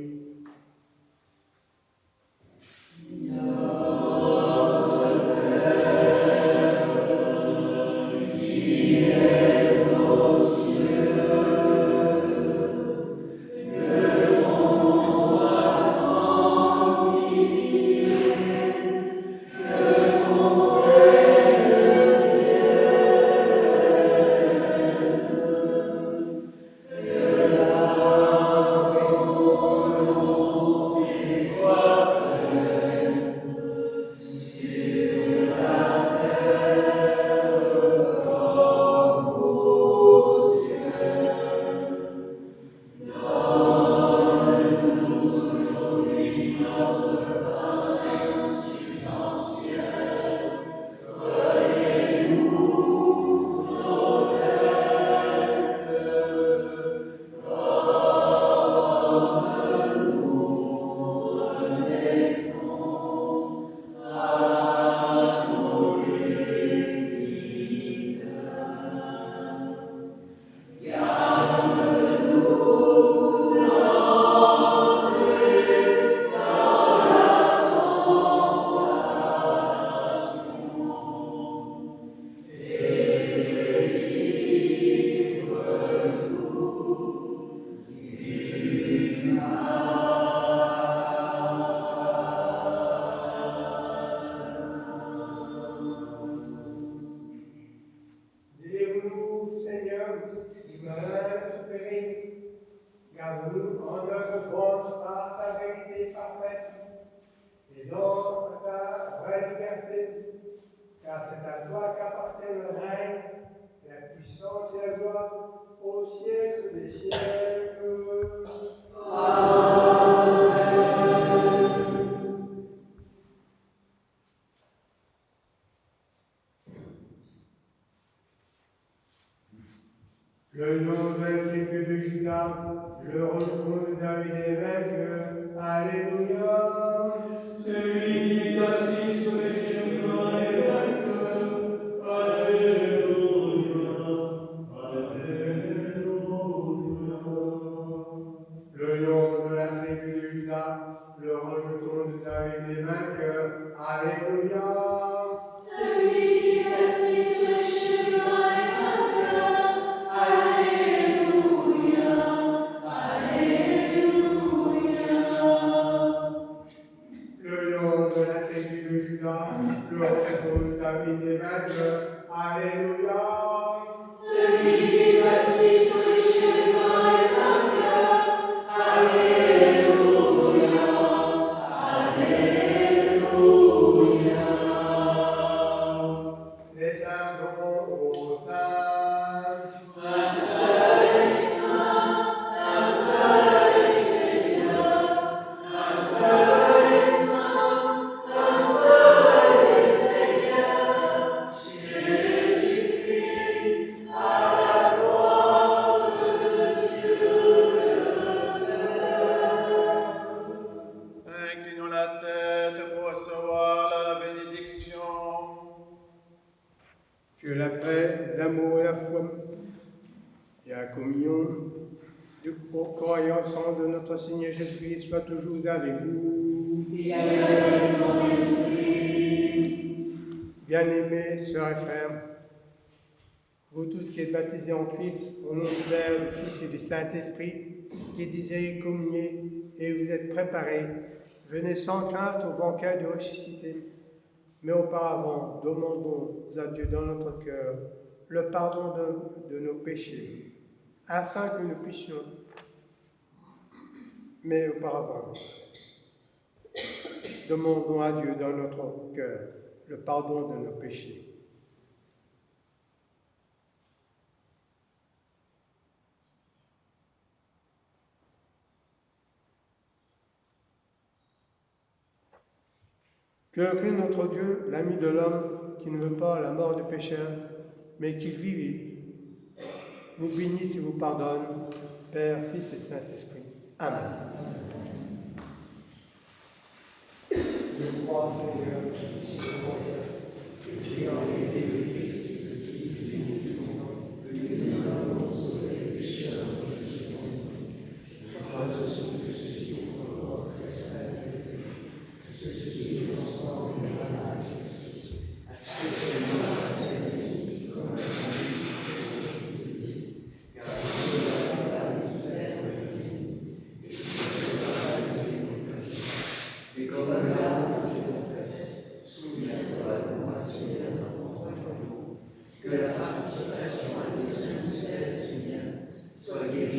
et dans ta vraie liberté, car c'est à toi qu'appartient le règne, la puissance et la gloire au siècle des siècles. Le nom de la tribu de Judas, le retour de David évêque, Alléluia. Celui qui est assis sur les chemins est vainqueur. Alléluia. Alléluia. Le nom de la tribu de Judas, le retour de David évêque, Alléluia. Celui qui est assis sur les chemins est vainqueur. Alléluia. Alléluia. Le nom de la tribu de Judas, le retour de David évêque, Alléluia. Celui qui est assis sur les chemins est vainqueur. Alléluia. Alléluia. Les saints vont aux saints. Un seul est saint, un seul est Seigneur, un seul est saint, un seul est Seigneur, Jésus-Christ, à la gloire de Dieu le Père. Inclinons la tête pour recevoir la bénédiction. Que la paix, l'amour et la foi et la communion du corps et au sang de notre Seigneur Jésus-Christ soient toujours avec vous. Et avec ton esprit. Bien-aimés, sœurs et frères, vous tous qui êtes baptisés en Christ, au nom du Père, du Fils et du Saint-Esprit, qui désirez communier et vous êtes préparés, venez sans crainte au banquet du ressuscité. Mais auparavant, demandons à Dieu dans notre cœur le pardon de nos péchés, afin que nous puissions. Mais auparavant, demandons à Dieu dans notre cœur le pardon de nos péchés. Que le Christ, notre Dieu, l'ami de l'homme, qui ne veut pas la mort du pécheur, mais qu'il vivit, vous bénisse et vous pardonne, Père, Fils et Saint-Esprit. Amen. Je crois, Seigneur, que tu es en vérité le Christ, le Fils du Dieu vivant, venu dans le monde sauver les pécheurs qui sont. Je crois aussi que ceci est encore très saint, que ceci est ensemble de la main de Christ, à tous les morts, comme un car Dieu a la mystère de vie, et qui se fera de et comme un arbre que je confesse, souviens-toi de moi, Seigneur, dans ton royaume, que la participation à tes saints mystères, Seigneur, soit guérie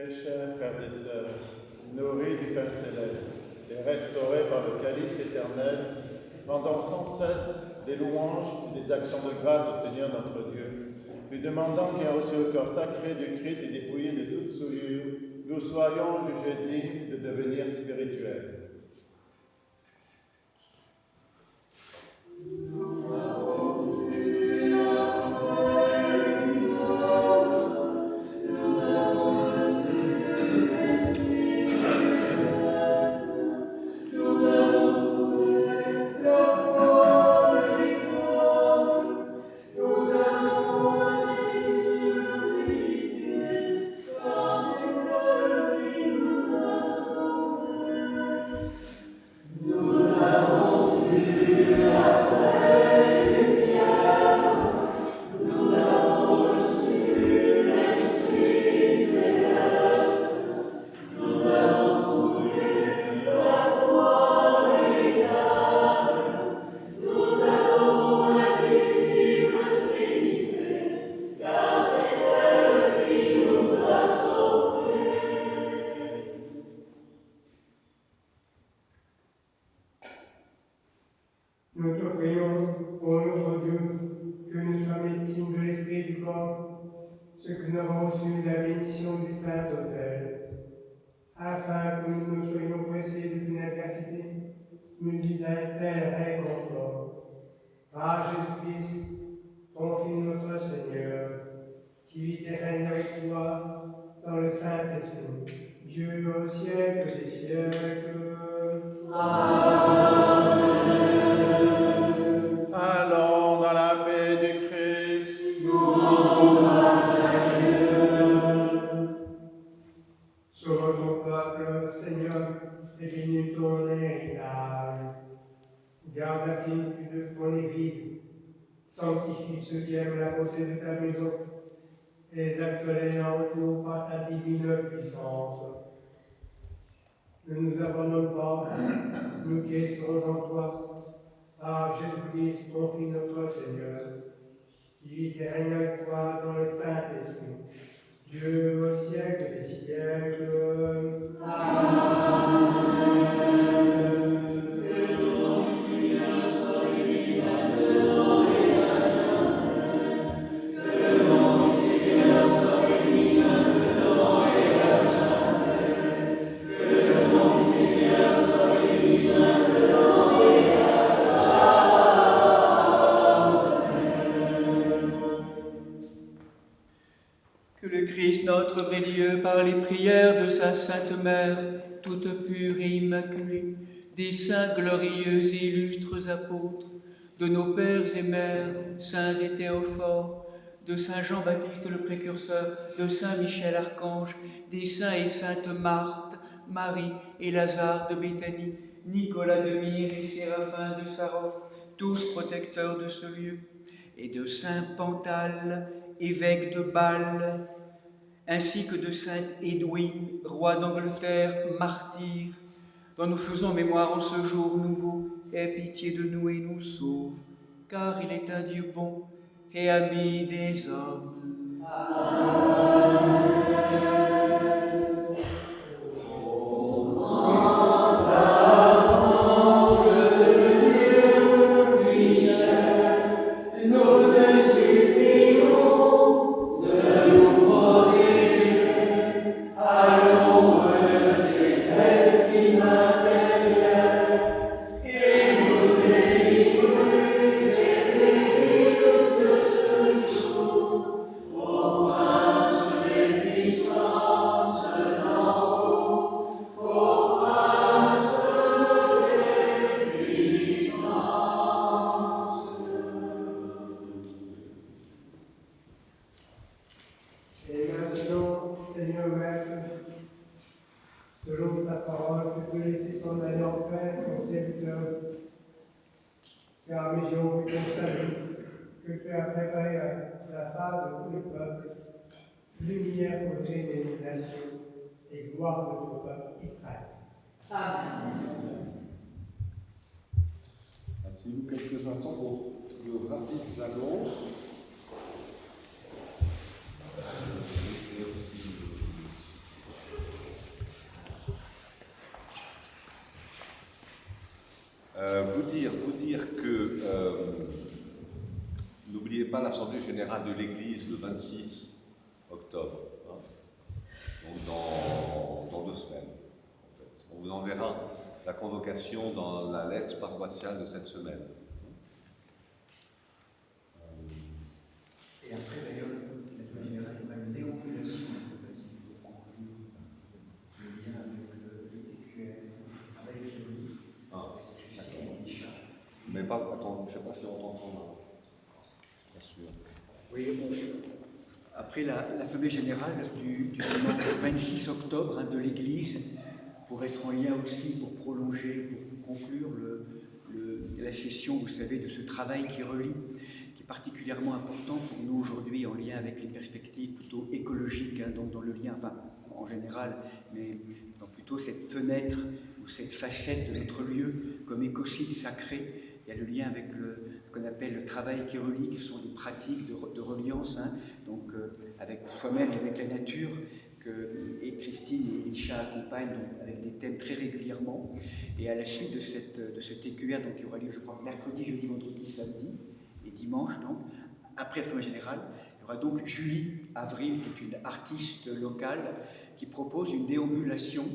Très chers frères et sœurs, nourris du Père Céleste et restaurés par le calice éternel, rendons sans cesse des louanges et des actions de grâce au Seigneur notre Dieu, lui demandant qu'il a reçu le corps sacré du Christ et dépouillé de toute souillure, nous soyons jugés dignes de devenir spirituels. Nous te prions, ô notre Dieu, que nous soyons médecine de l'esprit et du corps, ce que nous avons reçu de la bénédiction des saints autels, afin que nous ne soyons pressés d'aucune adversité, munis d'un tel réconfort. Par Jésus-Christ, ton Fils notre Seigneur, qui vit et règne avec toi dans le Saint-Esprit, Dieu au siècle des siècles. Amen. Allons dans la paix du Christ. Nous rendons grâce à Dieu. Sauve ton peuple, Seigneur, et bénis ton héritage. Garde la plénitude de ton Église. Sanctifie ceux qui aiment la beauté de ta maison. Exalte-les en tout par ta divine puissance. Ne nous abandonne pas, nous qui espérons en toi, par Jésus-Christ, ton Fils notre Seigneur, qui vit et règne avec toi dans le Saint-Esprit, Dieu au siècle des siècles. Amen. Notre vrai Dieu, par les prières de sa Sainte Mère, toute pure et immaculée, des saints glorieux et illustres apôtres, de nos pères et mères, saints et théophores, de saint Jean-Baptiste le précurseur, de saint Michel Archange, des saints et saintes Marthe, Marie et Lazare de Béthanie, Nicolas de Myre et Séraphin de Sarov, tous protecteurs de ce lieu, et de saint Pantal, évêque de Bâle, ainsi que de sainte Édouine, roi d'Angleterre, martyr, dont nous faisons mémoire en ce jour nouveau. Aie pitié de nous et nous sauve, car il est un Dieu bon et ami des hommes. Amen. Selon ta parole, tu peux laisser s'en aller en paix ton serviteur, car mes yeux ont vu ton salut, que tu as préparé à la face de tous les peuples, lumière pour traîner les nations et gloire de ton peuple Israël. Amen. Asseyez-vous quelques instants pour de rapides annonces. Vous dire que n'oubliez pas l'Assemblée Générale de l'Église le 26 octobre, hein, donc dans 2 semaines. En fait. On vous enverra la convocation dans la lettre paroissiale de cette semaine. Et après, d'ailleurs, l'Assemblée Générale, il y aura une déambulation pour conclure le lien avec le TQR, avec Christine et Micha. Mais pas, attends, je ne sais pas si on t'entend. Bien sûr. Oui, après l'Assemblée Générale du dimanche 26 octobre de l'Église, pour être en lien aussi, pour prolonger, pour conclure la session, vous savez, de ce travail qui relie, qui est particulièrement important pour nous aujourd'hui, en lien avec une perspective plutôt écologique, donc dans le lien, enfin, en général, mais dans plutôt cette fenêtre ou cette facette de notre lieu comme écosite sacré. Il y a le lien avec ce qu'on appelle le travail qui relie, qui sont des pratiques de reliance, donc avec soi-même et avec la nature, et Christine et Micha accompagnent donc, avec des thèmes très régulièrement. Et à la suite de cet EQR, donc, qui aura lieu, je crois, mercredi, jeudi, vendredi, samedi et dimanche, donc, après l'Assemblée Générale, il y aura donc Julie Avril, qui est une artiste locale, qui propose une déambulation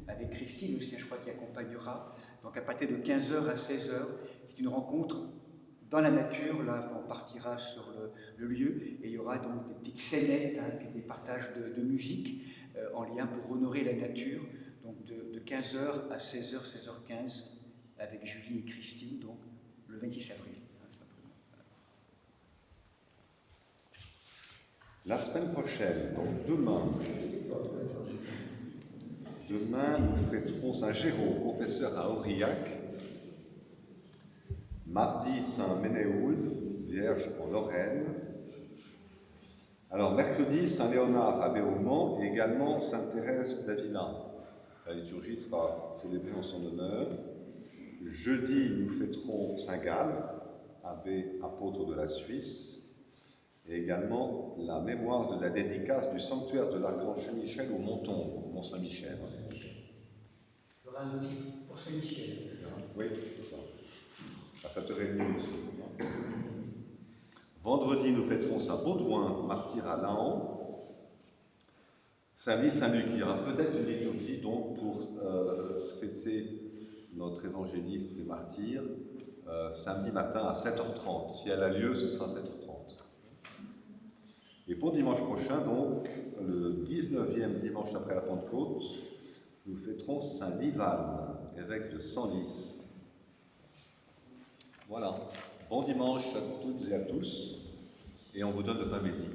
avec Christine aussi, je crois, qui accompagnera, donc à partir de 15h à 16h, qui est une rencontre dans la nature. Là, on partira sur le lieu, et il y aura donc des petites scénettes, puis des partages de musique en lien pour honorer la nature, donc de 15h à 16h, 16h15, avec Julie et Christine, donc le 26 avril. La semaine prochaine, donc demain, nous fêterons Saint-Jérôme, confesseur à Aurillac. Mardi, Saint-Ménéhould, Vierge en Lorraine. Alors, mercredi, Saint-Léonard à Béaumont et également Sainte-Thérèse d'Avila. La liturgie sera célébrée en son honneur. Jeudi, nous fêterons Saint-Gall, abbé apôtre de la Suisse, et également la mémoire de la dédicace du sanctuaire de l'archange Saint-Michel au Monton, Mont-Saint-Michel. Il y aura un office pour Saint-Michel. Oui, c'est ça. À 7h30 aussi. Vendredi, nous fêterons Saint-Baudouin, martyr à Laon. Samedi, Saint-Luc. Il y aura peut-être une liturgie donc pour fêter notre évangéliste et martyr samedi matin à 7h30. Si elle a lieu, ce sera 7h30. Et pour dimanche prochain, donc, le 19e dimanche après la Pentecôte, nous fêterons Saint-Livan, évêque de Senlis. Voilà. Bon dimanche à toutes et à tous, et on vous donne le pain béni.